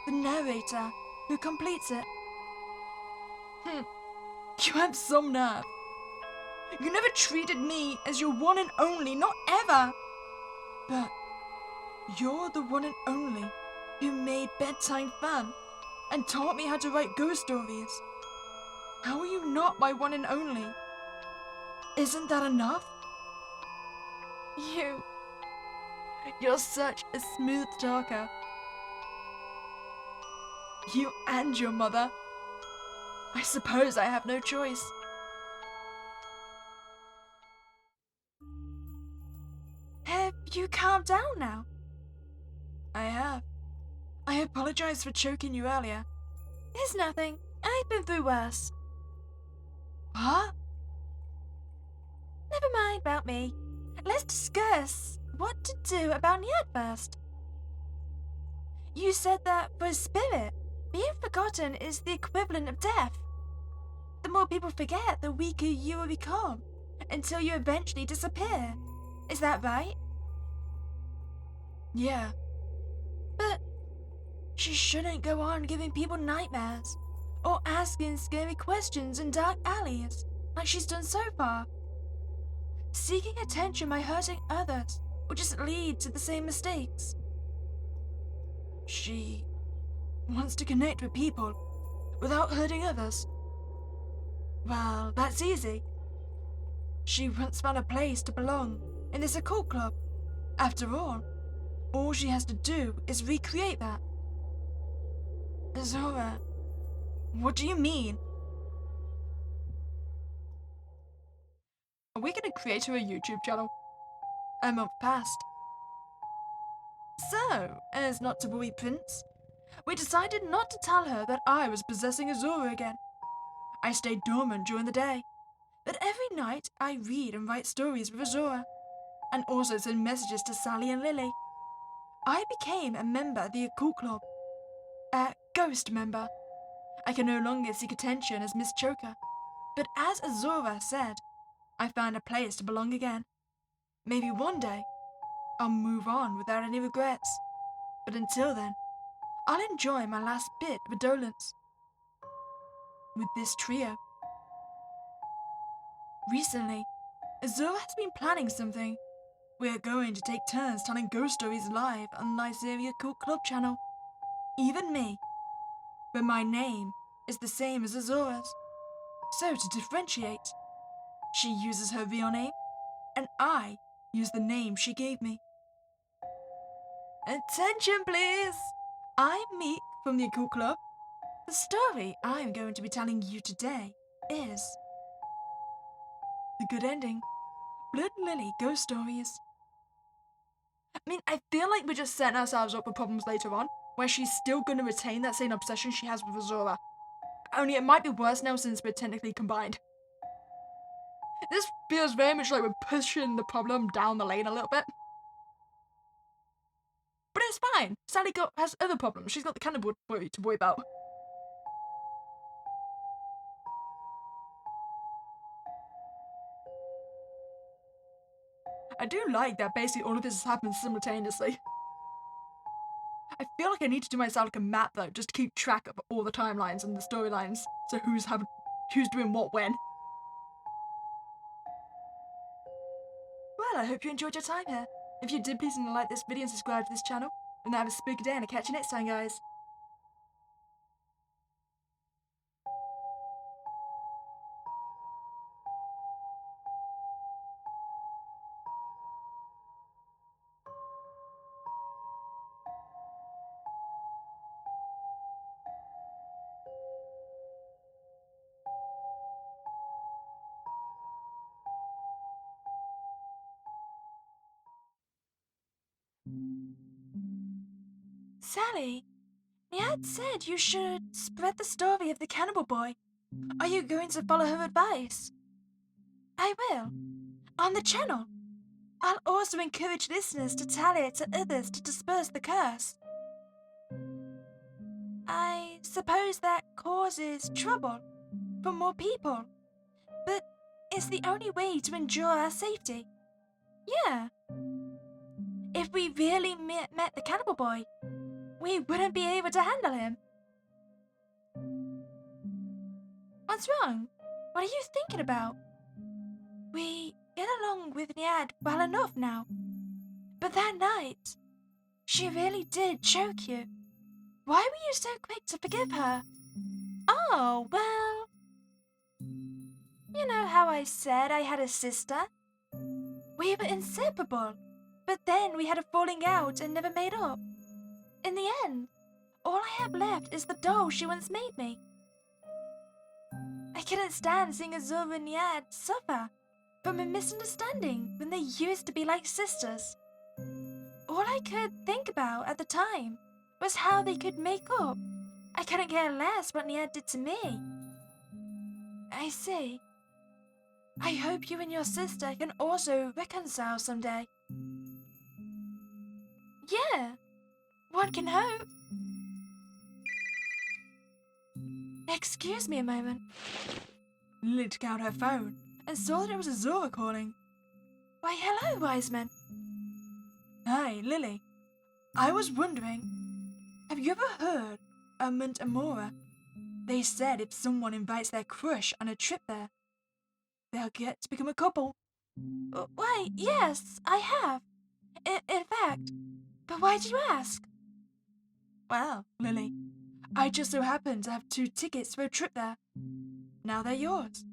the narrator who completes it. You have some nerve. You never treated me as your one and only, not ever. But you're the one and only who made bedtime fun and taught me how to write ghost stories. How are you not my one and only? Isn't that enough? You're such a smooth talker. You and your mother. I suppose I have no choice. Have you calmed down now? I have. I apologize for choking you earlier. It's nothing. I've been through worse. What? Never mind about me. Let's discuss what to do about Nyad first. You said that for a spirit, being forgotten is the equivalent of death. The more people forget, the weaker you will become, until you eventually disappear. Is that right? Yeah. But she shouldn't go on giving people nightmares, or asking scary questions in dark alleys, like she's done so far. Seeking attention by hurting others will just lead to the same mistakes. She wants to connect with people without hurting others. Well, that's easy. She once found a place to belong in this occult club. After all she has to do is recreate that. Zora, what do you mean? Are we gonna create her a YouTube channel? A month passed. So, as not to worry Prince, we decided not to tell her that I was possessing Azora again. I stayed dormant during the day, but every night I read and write stories with Azora, and also send messages to Sally and Lily. I became a member of the occult club. A ghost member. I can no longer seek attention as Miss Choker, but as Azora said, I found a place to belong again. Maybe one day, I'll move on without any regrets. But until then, I'll enjoy my last bit of indolence with this trio. Recently, Azora has been planning something. We're going to take turns telling ghost stories live on the Lyceria Cult Club channel. Even me. But my name is the same as Azora's. So to differentiate, she uses her real name, and I use the name she gave me. Attention please! I'm Meek from the Occult Club. The story I'm going to be telling you today is The Good Ending, Blood Lily Ghost Stories. I mean, I feel like we're just setting ourselves up for problems later on, where she's still going to retain that same obsession she has with Azora. Only it might be worse now since we're technically combined. This feels very much like we're pushing the problem down the lane a little bit. But it's fine. Sally has other problems. She's got the cannibal boy to worry about. I do like that basically all of this has happened simultaneously. I feel like I need to do myself like a map though, just to keep track of all the timelines and the storylines. So who's doing what when. Well, I hope you enjoyed your time here. If you did, please like this video and subscribe to this channel. And have a spooky day and I'll catch you next time, guys. Sally, Nyad said you should spread the story of the cannibal boy Are you going to follow her advice? I will. On the channel. I'll also encourage listeners to tell it to others to disperse the curse. I suppose that causes trouble for more people, but it's the only way to ensure our safety. Yeah. If we really met the cannibal boy, we wouldn't be able to handle him. What's wrong? What are you thinking about? We get along with Nyad well enough now. But that night, she really did choke you. Why were you so quick to forgive her? Oh, well... You know how I said I had a sister? We were inseparable, but then we had a falling out and never made up. In the end, all I have left is the doll she once made me. I couldn't stand seeing Azura and Nyad suffer from a misunderstanding when they used to be like sisters. All I could think about at the time was how they could make up. I couldn't care less what Nyad did to me. I see. I hope you and your sister can also reconcile someday. Yeah, one can hope. Excuse me a moment. Lily took out her phone and saw that it was Azura calling. Why, hello, Wiseman. Hey, Lily. I was wondering, have you ever heard of Mount Amora? They said if someone invites their crush on a trip there, they'll get to become a couple. Why, yes, I have. In fact, but why did you ask? Well, Lily, I just so happen to have 2 tickets for a trip there. Now they're yours.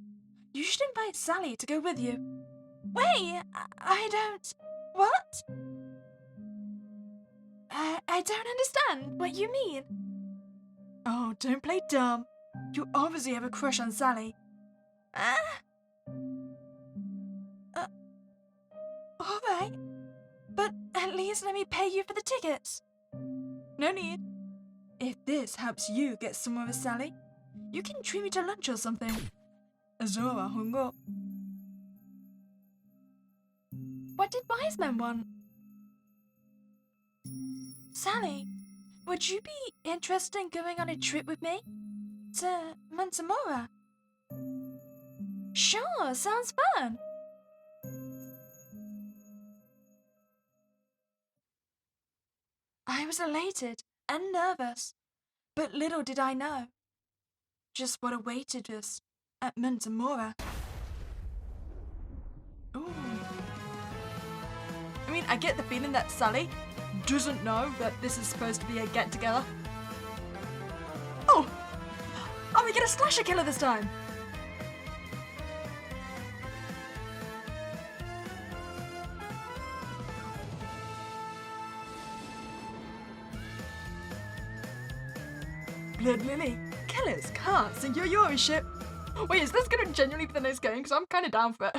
You should invite Sally to go with you. Wait, I don't... What? I don't understand what you mean. Oh, don't play dumb. You obviously have a crush on Sally. All right. But at least let me pay you for the tickets. No need. If this helps you get somewhere with Sally, you can treat me to lunch or something. Azura hung up. What did Wiseman want? Sally, would you be interested in going on a trip with me? To Montemora? Sure, sounds fun. I was elated and nervous, but little did I know just what awaited us at Montemora. Ooh. I mean, I get the feeling that Sally doesn't know that this is supposed to be a get-together. Oh! Are we gonna slasher killer this time? Blood Lily, killers can't sink your Yori ship. Wait, is this gonna genuinely be the next game? Because I'm kind of down for it.